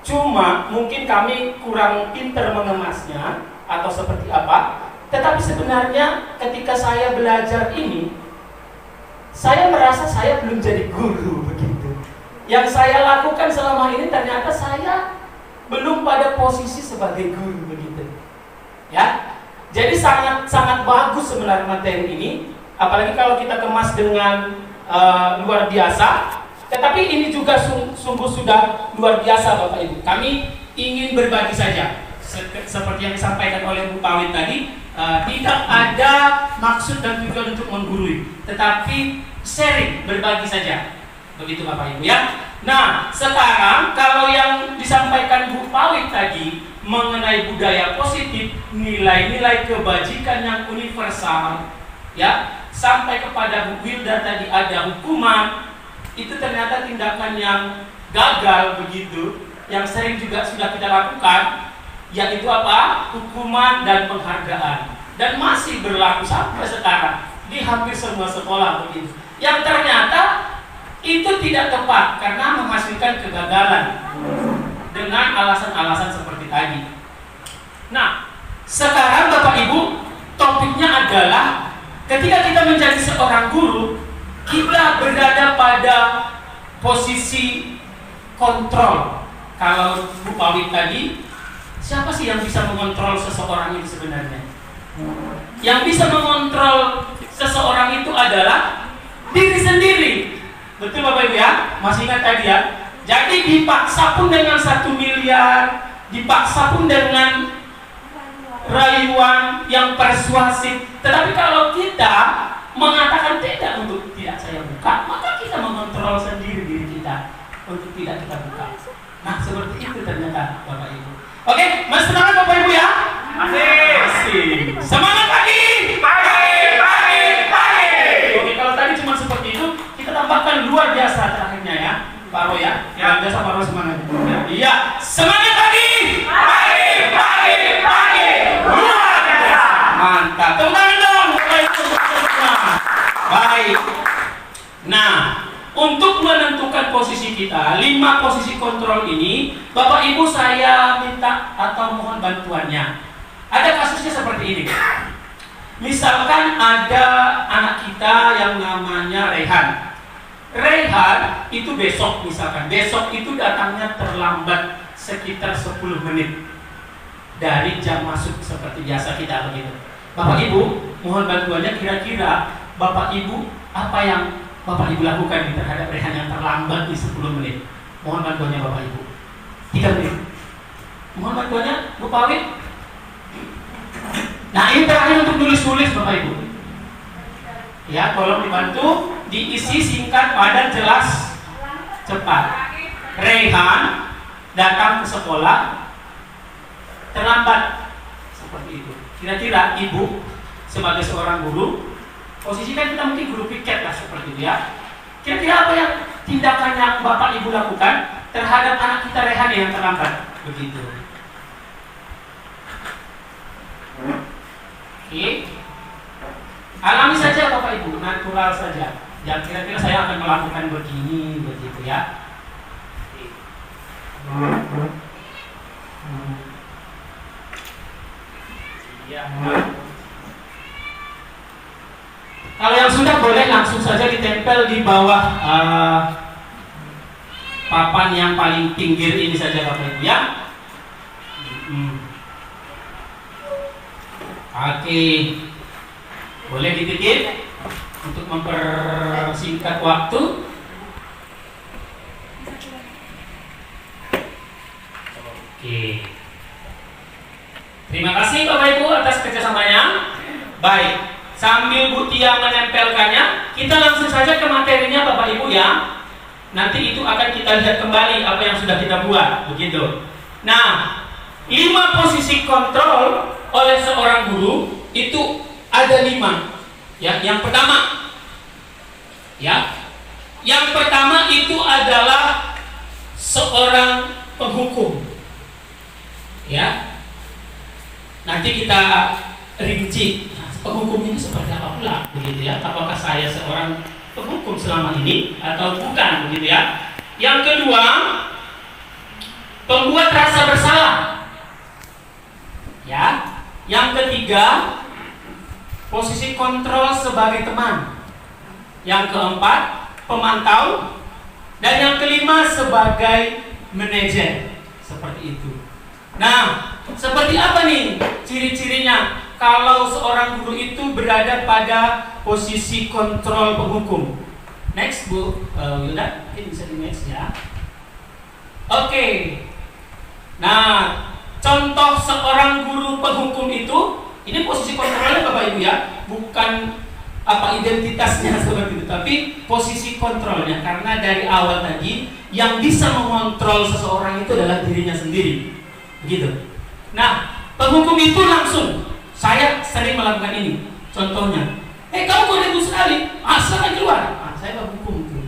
Cuma mungkin kami kurang pintar mengemasnya atau seperti apa. Tetapi sebenarnya ketika saya belajar ini, saya merasa saya belum jadi guru begitu. Yang saya lakukan selama ini ternyata saya belum pada posisi sebagai guru begitu. Ya. Jadi sangat bagus sebenarnya materi ini, apalagi kalau kita kemas dengan luar biasa. Tetapi ini juga sungguh sudah luar biasa Bapak Ibu. Kami ingin berbagi saja, seperti yang disampaikan oleh Bu Pawit tadi, tidak ada maksud dan tujuan untuk menggurui, tetapi sharing, berbagi saja. Begitu Bapak Ibu ya. Nah, sekarang kalau yang disampaikan Bu Pawit tadi mengenai budaya positif, nilai-nilai kebajikan yang universal, ya, sampai kepada Bu Wilda tadi ada hukuman. Itu ternyata tindakan yang gagal begitu, yang sering juga sudah kita lakukan, yaitu apa? Hukuman dan penghargaan, dan masih berlaku sampai sekarang di hampir semua sekolah begitu. Yang ternyata itu tidak tepat karena menghasilkan kegagalan dengan alasan-alasan seperti tadi. Nah, sekarang Bapak Ibu, topiknya adalah ketika kita menjadi seorang guru, kita berada pada posisi kontrol. Kalau Bu Pawit tadi, siapa sih yang bisa mengontrol seseorang itu sebenarnya? Yang bisa mengontrol seseorang itu adalah diri sendiri. Betul Bapak Ibu ya? Masih ingat tadi ya? Jadi dipaksa pun dengan 1 miliar, dipaksa pun dengan rayuan yang persuasif. Tetapi kalau kita mengatakan tidak untuk tidak saya buka, maka kita mengontrol sendiri diri kita untuk tidak kita buka. Nah, seperti itu ternyata Bapak Ibu. Oke, masih semangat Bapak Ibu ya? Masih. Semangat pagi. Oke, kalau tadi cuma seperti itu, kita tambahkan luar biasa terakhirnya ya, Pak Roy ya. Luar biasa Pak Roy semangat. Iya, semangat pagi. Luar biasa. Mantap. Tepuk tangan dong. Baik. kita 5 posisi kontrol ini, Bapak Ibu saya minta atau mohon bantuannya. Ada kasusnya seperti ini. Misalkan ada anak kita yang namanya Rehan. Rehan itu besok itu datangnya terlambat sekitar 10 menit dari jam masuk seperti biasa kita begitu. Bapak Ibu mohon bantuannya, kira-kira Bapak Ibu apa yang Bapak Ibu lakukan terhadap Rehan yang terlambat di 10 menit? Mohon bantuannya Bapak Ibu. 3 menit. Mohon bantuannya Bu Pawit. Nah ini terakhir untuk tulis-tulis Bapak Ibu. Ya, tolong dibantu, diisi singkat, padat, jelas, cepat. Rehan datang ke sekolah terlambat seperti itu. Kira-kira Ibu sebagai seorang guru, posisi kan kita mungkin guru piket lah seperti itu ya. Kira-kira apa yang tindakan yang Bapak Ibu lakukan terhadap anak kita Rehan yang terlambat? Begitu. Oke. Alami saja Bapak Ibu, natural saja. Ya kira-kira saya akan melakukan begini, begitu ya. Ya. Kalau yang sudah boleh langsung saja ditempel di bawah papan yang paling pinggir ini saja Bapak Ibu ya. Oke, boleh dititik untuk mempersingkat waktu. Oke. Terima kasih Bapak Ibu atas kerjasamanya. Baik. Sambil Bu Tia menempelkannya, kita langsung saja ke materinya Bapak Ibu ya. Nanti itu akan kita lihat kembali apa yang sudah kita buat, begitu. Nah, 5 posisi kontrol oleh seorang guru itu ada 5. Ya, yang pertama, itu adalah seorang penghukum. Ya, nanti kita rinci. Penghukum ini seperti apa pula, begitu ya? Apakah saya seorang penghukum selama ini atau bukan, begitu ya? Yang kedua, pembuat rasa bersalah. Ya. Yang ketiga, posisi kontrol sebagai teman. Yang keempat, pemantau. Dan yang kelima, sebagai manajer. Seperti itu. Nah, seperti apa nih ciri-cirinya kalau seorang guru itu berada pada posisi kontrol penghukum? Next Bu Wilda, mungkin bisa di next ya. Oke. Nah, contoh seorang guru penghukum itu, ini posisi kontrolnya Bapak Ibu ya, bukan apa identitasnya seperti itu, tapi posisi kontrolnya, karena dari awal tadi yang bisa mengontrol seseorang itu adalah dirinya sendiri. Begitu. Nah, penghukum itu langsung, saya sering melakukan ini. Contohnya, kamu kok ribut sekali, asal keluar. Nah, saya penghukum itu.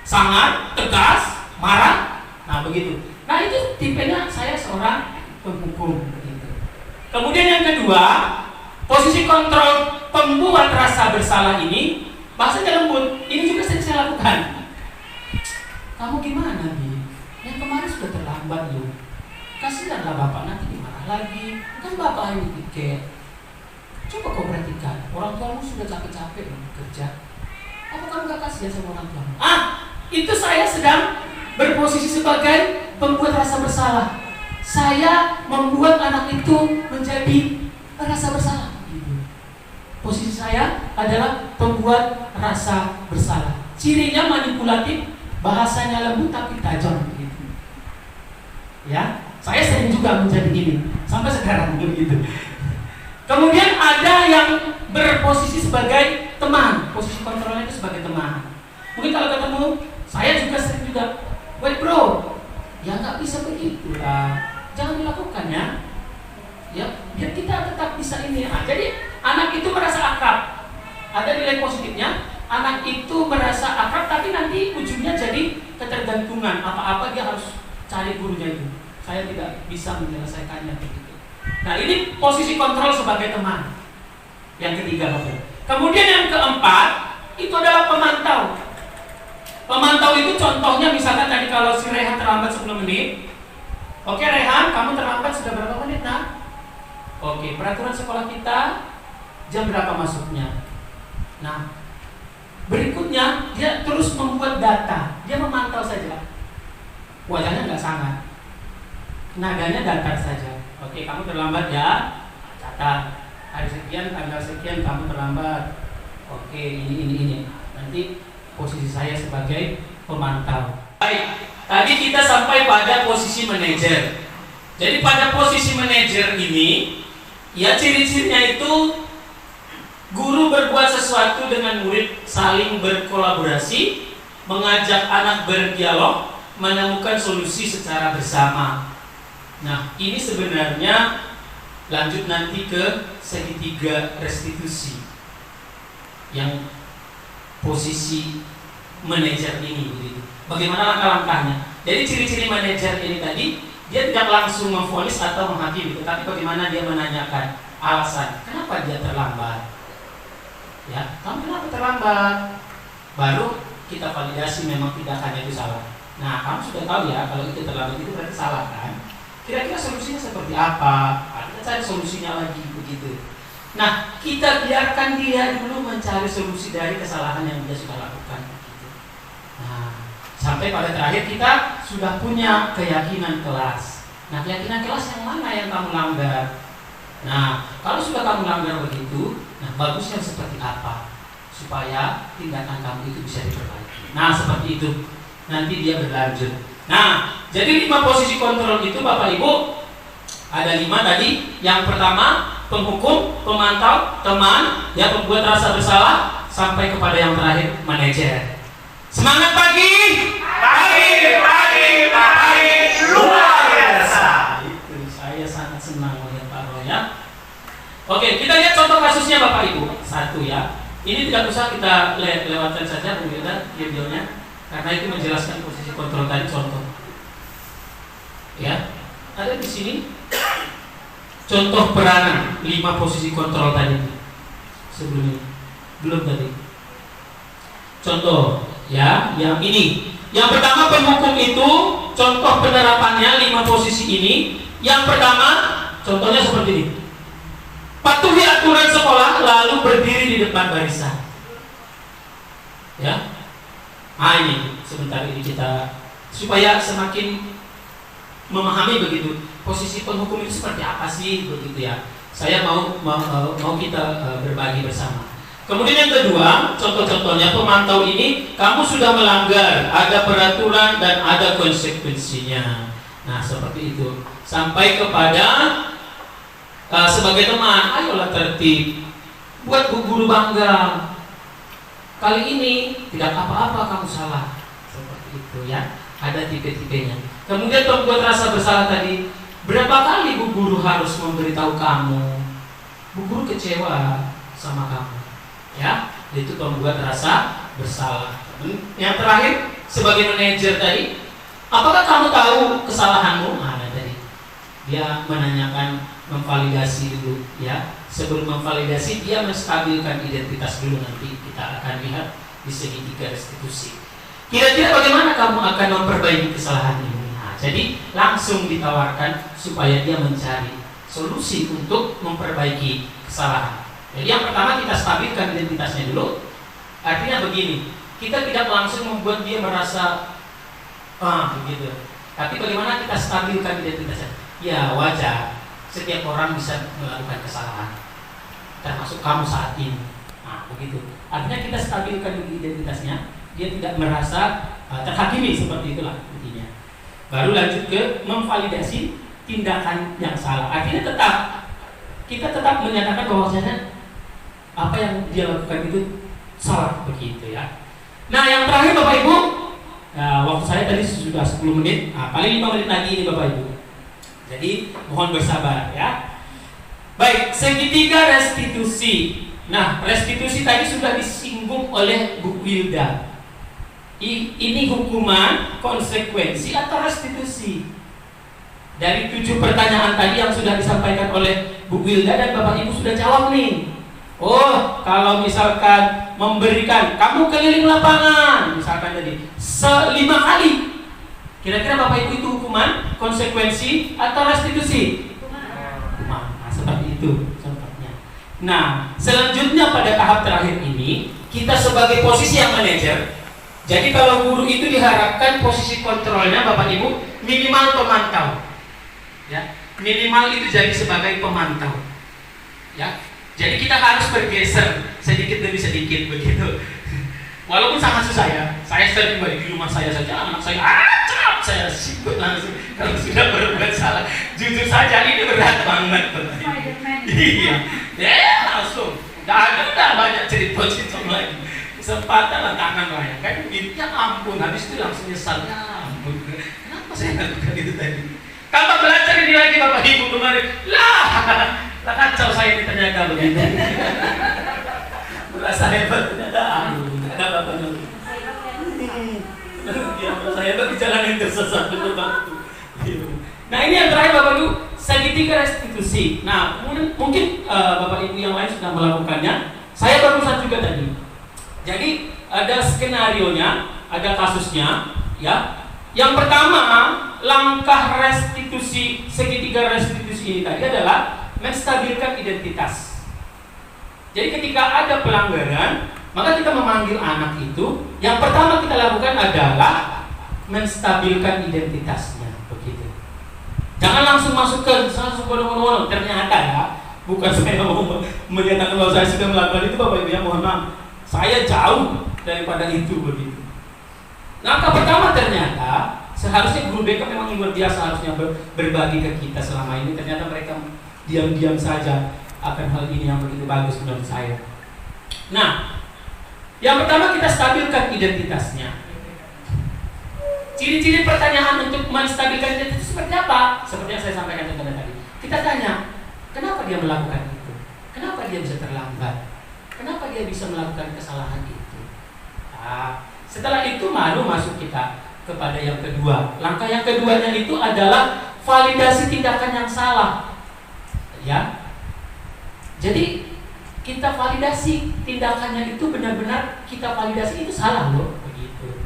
Sangat tegas, marah. Nah, begitu. Nah, itu tipenya saya seorang penghukum. Begitu. Kemudian yang kedua, posisi kontrol pembuat rasa bersalah ini, bahasanya lembut. Ini juga sering saya lakukan. Kamu gimana nih? Yang kemarin sudah terlambat loh. Kasihanlah bapak, nanti dimarah lagi. Kan bapak ini tiket. Coba kau perhatikan, orang tuamu sudah capek-capek bekerja. Apa kamu gak kasihan sama orang tuamu? Itu saya sedang berposisi sebagai pembuat rasa bersalah. Saya membuat anak itu menjadi rasa bersalah. Posisi saya adalah pembuat rasa bersalah. Cirinya manipulatif, bahasanya lembut tapi tajam. Ya. Saya sering juga menjadi ini sampai sekarang begitu. Kemudian ada yang berposisi sebagai teman, posisi kontrolnya itu sebagai teman. Mungkin kalau ketemu, saya juga sering juga, wait bro, ya nggak bisa begitu lah, jangan dilakukan ya. Ya, biar kita tetap bisa ini. Jadi anak itu merasa akrab, ada nilai positifnya. Anak itu merasa akrab, tapi nanti ujungnya jadi ketergantungan. Apa-apa dia harus cari gurunya itu. Saya tidak bisa menyelesaikannya begitu. Nah, ini posisi kontrol sebagai teman. Yang ketiga, Bapak. Kemudian yang keempat, itu adalah pemantau. Pemantau itu contohnya misalkan tadi kalau si Rehan terlambat 10 menit. Oke Rehan, kamu terlambat sudah berapa menit nak? Oke, peraturan sekolah kita jam berapa masuknya? Nah, berikutnya dia terus membuat data. Dia memantau saja. Wajahnya nggak sangat, nadanya datar saja. Oke, kamu terlambat ya, catat. Hari sekian, tanggal sekian kamu terlambat. Oke, ini. Nanti posisi saya sebagai pemantau. Baik, tadi kita sampai pada posisi manajer. Jadi pada posisi manajer ini, ya ciri-cirinya itu guru berbuat sesuatu dengan murid, saling berkolaborasi, mengajak anak berdialog, menemukan solusi secara bersama. Nah, ini sebenarnya lanjut nanti ke segitiga restitusi yang posisi manajer ini begitu. Bagaimana langkah-langkahnya? Jadi ciri-ciri manajer ini tadi, dia tidak langsung memvonis atau menghakimi, tetapi bagaimana dia menanyakan alasan kenapa dia terlambat. Ya, kamu kenapa terlambat? Baru kita validasi memang tindakannya itu salah. Nah, kamu sudah tahu ya kalau itu terlambat itu berarti salah kan? Kira-kira solusinya seperti apa? Kita cari solusinya lagi begitu. Nah, kita biarkan dia dulu mencari solusi dari kesalahan yang dia sudah lakukan. Begitu. Nah, sampai pada terakhir kita sudah punya keyakinan kelas. Nah, keyakinan kelas yang mana yang kamu langgar? Nah, kalau sudah kamu langgar begitu, nah bagusnya seperti apa? Supaya tindakan kamu itu bisa diperbaiki. Nah, seperti itu. Nanti dia berlanjut. Nah, jadi 5 posisi kontrol itu Bapak Ibu ada 5 tadi. Yang pertama penghukum, pemantau, teman, ya pembuat rasa bersalah, sampai kepada yang terakhir manajer. Semangat pagi, luar biasa. Itu saya sangat senang melihat Pak Roy ya. Oke, kita lihat contoh kasusnya Bapak Ibu. Satu ya. Ini tidak usah kita lewatkan saja mungkin videonya. Karena itu menjelaskan posisi kontrol tadi contoh. Ya, ada di sini contoh peranan 5 posisi kontrol tadi. Sebelumnya belum tadi. Contoh ya, yang ini. Yang pertama penghukum itu contoh penerapannya 5 posisi ini. Yang pertama contohnya seperti ini. Patuhi aturan sekolah lalu berdiri di depan barisan. Ya. Nah ini sebentar ini kita supaya semakin memahami begitu posisi penghukum itu seperti apa sih begitu ya. Saya mau kita berbagi bersama. Kemudian yang kedua, contoh-contohnya pemantau ini kamu sudah melanggar, ada peraturan dan ada konsekuensinya. Nah seperti itu. Sampai kepada sebagai teman, ayolah tertib, buat bu guru bangga. Kali ini tidak apa-apa kamu salah. Seperti itu ya. Ada tipe-tipenya. Kemudian pembuat rasa bersalah tadi, berapa kali bu guru harus memberitahu kamu? Bu guru kecewa sama kamu. Ya, itu pembuat rasa bersalah. Yang terakhir sebagai manajer tadi, apakah kamu tahu kesalahanmu? Ada tadi. Dia menanyakan, memvalidasi dulu ya. Sebelum memvalidasi dia menstabilkan identitas dulu, nanti kita akan lihat di segitiga restitusi. Kira-kira bagaimana kamu akan memperbaiki kesalahan ini? Nah, jadi langsung ditawarkan supaya dia mencari solusi untuk memperbaiki kesalahan. Jadi yang pertama kita stabilkan identitasnya dulu. Artinya begini, kita tidak langsung membuat dia merasa begitu. Tapi bagaimana kita stabilkan identitasnya? Ya wajar, setiap orang bisa melakukan kesalahan, termasuk kamu saat ini. Nah begitu. Artinya kita stabilkan identitasnya, dia tidak merasa terhakimi, seperti itulah intinya. Baru lanjut ke memvalidasi tindakan yang salah. Artinya kita tetap menyatakan bahwasanya apa yang dia lakukan itu salah, begitu ya. Nah yang terakhir Bapak Ibu, waktu saya tadi sudah 10 menit, paling 5 menit lagi ini Bapak Ibu. Jadi mohon bersabar ya. Baik, segitiga restitusi. Nah restitusi tadi sudah disinggung oleh Bu Wilda. Ini hukuman, konsekuensi atau restitusi? Dari 7 pertanyaan tadi yang sudah disampaikan oleh Bu Wilda dan Bapak Ibu sudah jawab nih. Oh, kalau misalkan memberikan, kamu keliling lapangan misalkan tadi 5 kali. Kira-kira Bapak Ibu itu hukuman, konsekuensi atau restitusi? Hukuman. Nah, seperti itu contohnya. Nah, selanjutnya pada tahap terakhir ini kita sebagai posisi yang manajer. Jadi kalau guru itu diharapkan posisi kontrolnya Bapak Ibu minimal pemantau. Ya, minimal itu jadi sebagai pemantau. Ya. Jadi kita harus bergeser sedikit demi sedikit begitu. Walaupun sama saya sering di rumah saya saja, anak saya acap, saya sikut langsung kalau sudah berbuat salah. Jujur saja ini berat banget. Iya, ya langsung. Udah banyak cerita lagi. Kesempatan lah tangan lah ya kan, ya ampun, habis itu langsung nyesal. Ya ampun, kenapa saya lakukan itu tadi? Tanpa belajar ini lagi Bapak Ibu kemarin, lah kacau saya ditanyakan begitu. Merasa hebat ternyata ada apa-apa. Ya, saya bagi jalan yang tersesat betul waktu. Nah ini yang terakhir Bapak Ibu, segitiga restitusi. Nah mungkin Bapak Ibu yang lain sudah melakukannya. Saya barusan juga tadi. Jadi ada skenarionya, ada kasusnya, ya. Yang pertama, langkah restitusi segitiga restitusi ini tadi adalah menstabilkan identitas. Jadi ketika ada pelanggaran, maka kita memanggil anak itu. Yang pertama kita lakukan adalah menstabilkan identitasnya, begitu. Jangan langsung masuk ke langsung bodoh-bodoh. Ternyata ya, bukan saya mau menyatakan bahwa saya sudah melakukan itu, Bapak Ibu ya, mohon maaf. Saya jauh daripada itu begitu. Langkah pertama ternyata seharusnya guru BK memang luar biasa harusnya berbagi ke kita selama ini. Ternyata mereka diam-diam saja akan hal ini yang begitu bagus menurut saya. Nah, yang pertama kita stabilkan identitasnya. Ciri-ciri pertanyaan untuk menstabilkan identitas seperti apa? Seperti yang saya sampaikan tadi. Kita tanya, kenapa dia melakukan itu? Kenapa dia bisa terlambat? Kenapa dia bisa melakukan kesalahan itu? Nah, setelah itu baru masuk kita kepada yang kedua. Langkah yang keduanya itu adalah validasi tindakan yang salah. Ya. Jadi kita validasi tindakannya itu benar-benar kita validasi itu salah loh, begitu.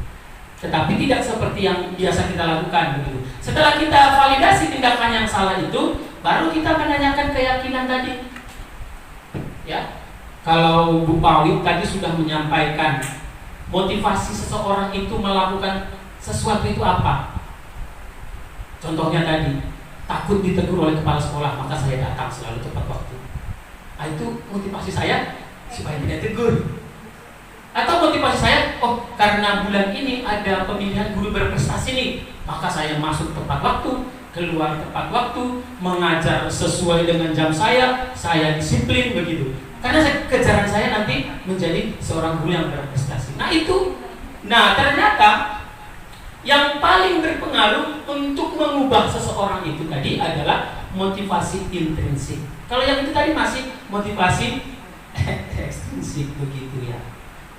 Tetapi tidak seperti yang biasa kita lakukan begitu. Setelah kita validasi tindakan yang salah itu, baru kita menanyakan keyakinan tadi. Ya. Kalau Bu Pauli tadi sudah menyampaikan motivasi seseorang itu melakukan sesuatu itu apa? Contohnya tadi, takut ditegur oleh kepala sekolah, maka saya datang selalu tepat waktu. Nah, itu motivasi saya supaya tidak tegur. Atau motivasi saya, oh karena bulan ini ada pemilihan guru berprestasi nih, maka saya masuk tepat waktu, keluar tepat waktu, mengajar sesuai dengan jam saya disiplin begitu. Karena kejaran saya nanti menjadi seorang guru yang berprestasi. Nah ternyata yang paling berpengaruh untuk mengubah seseorang itu tadi adalah motivasi intrinsik. Kalau yang itu tadi masih motivasi ekstrinsik begitu ya.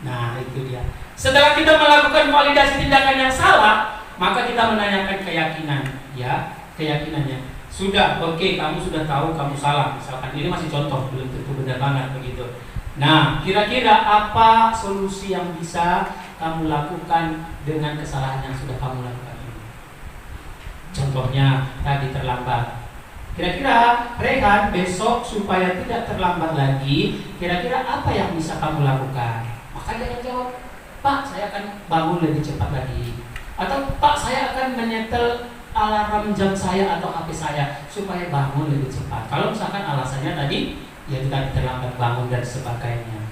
Nah itu dia. Setelah kita melakukan validasi tindakan yang salah, maka kita menanyakan keyakinan, ya keyakinannya. Sudah, oke, kamu sudah tahu kamu salah. Misalkan ini masih contoh, belum tentu benar banget begitu. Nah, kira-kira apa solusi yang bisa kamu lakukan dengan kesalahan yang sudah kamu lakukan ini? Contohnya tadi terlambat. Kira-kira Rehan besok supaya tidak terlambat lagi, kira-kira apa yang bisa kamu lakukan? Maka dia jawab, Pak, saya akan bangun lebih cepat lagi. Atau Pak, saya akan menyetel alarm jam saya atau HP saya supaya bangun lebih cepat. Kalau misalkan alasannya tadi ya kita terlambat bangun dan sebagainya.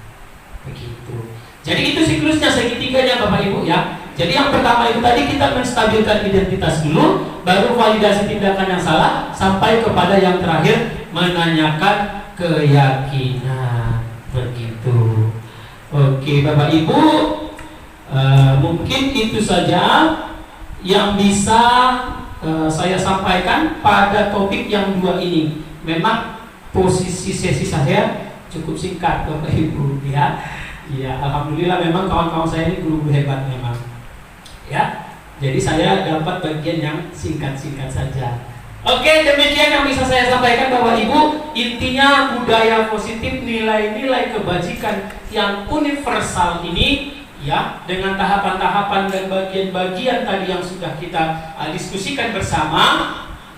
Begitu. Jadi itu siklusnya segitiganya Bapak Ibu ya. Jadi yang pertama itu tadi kita menstabilkan identitas dulu, baru validasi tindakan yang salah, sampai kepada yang terakhir menanyakan keyakinan. Begitu. Oke Bapak Ibu, mungkin itu saja yang bisa saya sampaikan pada topik yang dua ini. Memang posisi sesi saya cukup singkat Bapak Ibu ya. Ya, alhamdulillah memang kawan-kawan saya ini guru hebat memang. Ya. Jadi saya dapat bagian yang singkat-singkat saja. Oke, demikian yang bisa saya sampaikan Bapak Ibu. Intinya budaya positif, nilai-nilai kebajikan yang universal ini ya, dengan tahapan-tahapan dan bagian-bagian tadi yang sudah kita diskusikan bersama,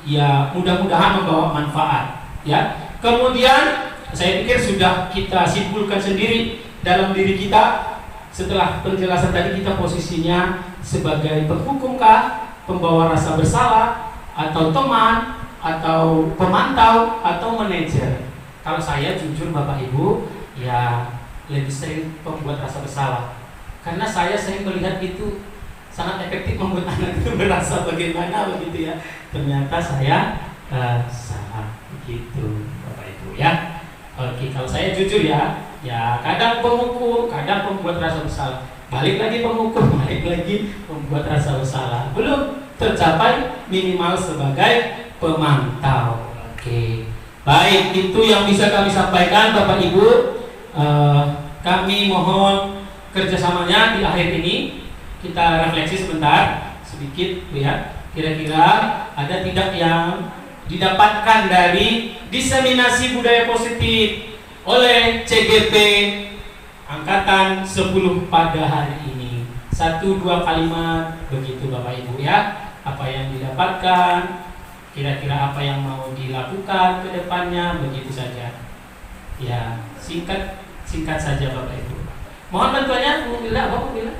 ya mudah-mudahan membawa manfaat ya. Kemudian saya pikir sudah kita simpulkan sendiri dalam diri kita setelah penjelasan tadi, kita posisinya sebagai penghukumkah, pembawa rasa bersalah, atau teman, atau pemantau, atau manajer. Kalau saya jujur Bapak Ibu, ya lebih sering pembuat rasa bersalah, karena saya sering melihat itu sangat efektif membuat anak itu merasa bagaimana begitu ya. Ternyata saya salah begitu Bapak Ibu ya. Oke, kalau saya jujur ya kadang penghukum, kadang pembuat rasa bersalah, balik lagi penghukum, balik lagi membuat rasa bersalah, belum tercapai minimal sebagai pemantau. Oke, baik, itu yang bisa kami sampaikan Bapak Ibu. Kami mohon kerjasamanya di akhir ini. Kita refleksi sebentar, sedikit ya. Kira-kira ada tidak yang didapatkan dari diseminasi budaya positif oleh CGP Angkatan 10 pada hari ini? 1-2 kalimat begitu Bapak Ibu ya. Apa yang didapatkan, kira-kira apa yang mau dilakukan ke depannya, begitu saja ya, singkat saja Bapak Ibu. Mohon bantuannya Bu Bila, Bu Bila.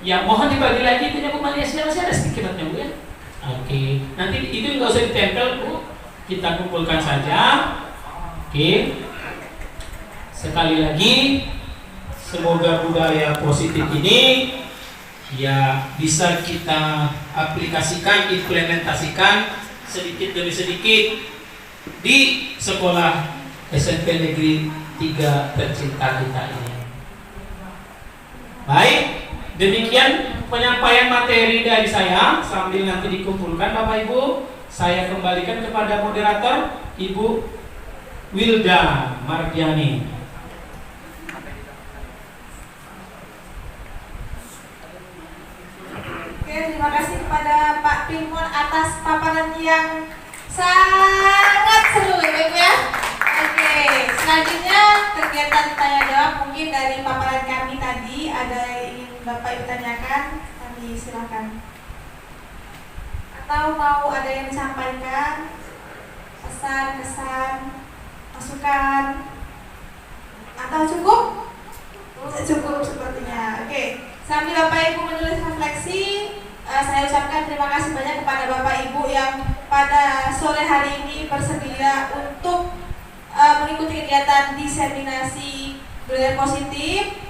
Ya, mohon dibagi lagi punya Bu Maliasnya, masih ada sedikit Bu ya. Oke, nanti itu nggak usah ditempel Bu, kita kumpulkan saja. Oke, sekali lagi semoga budaya positif ini ya bisa kita aplikasikan, implementasikan sedikit demi sedikit di sekolah SMP Negeri 3 tercinta kita ini. Baik, demikian penyampaian materi dari saya. Sambil nanti dikumpulkan Bapak Ibu, saya kembalikan kepada moderator Ibu Wilda Mardiani. Terima kasih kepada Pak Pirmon atas paparan yang sangat seru ya. Oke, selanjutnya kegiatan tanya jawab. Mungkin dari paparan kami tadi ada yang ingin Bapak Ibu tanyakan, kami silakan. Atau mau ada yang disampaikan, pesan, kesan, masukan, atau cukup? Cukup sepertinya. Oke, sambil Bapak Ibu menulis refleksi, saya ucapkan terima kasih banyak kepada Bapak Ibu yang pada sore hari ini bersedia untuk mengikuti kegiatan diseminasi budaya positif.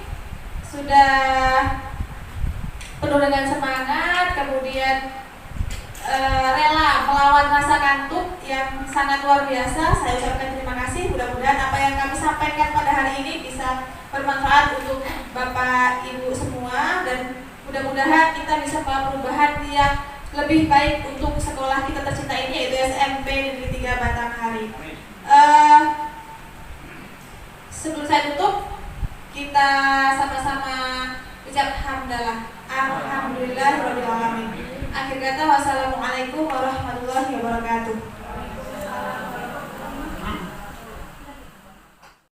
Sudah penuh dengan semangat, kemudian rela melawan rasa kantuk yang sangat luar biasa. Saya ucapkan terima kasih. Mudah-mudahan apa yang kami sampaikan pada hari ini bisa bermanfaat untuk Bapak Ibu semua, dan mudah-mudahan kita bisa membawa perubahan yang lebih baik untuk sekolah kita tercinta ini, yaitu SMP Negeri 3 Batanghari. Sebelum saya tutup, kita sama-sama ucap hamdalah. Alhamdulillahirabbil alamin. Akhir kata, wassalamualaikum warahmatullahi wabarakatuh.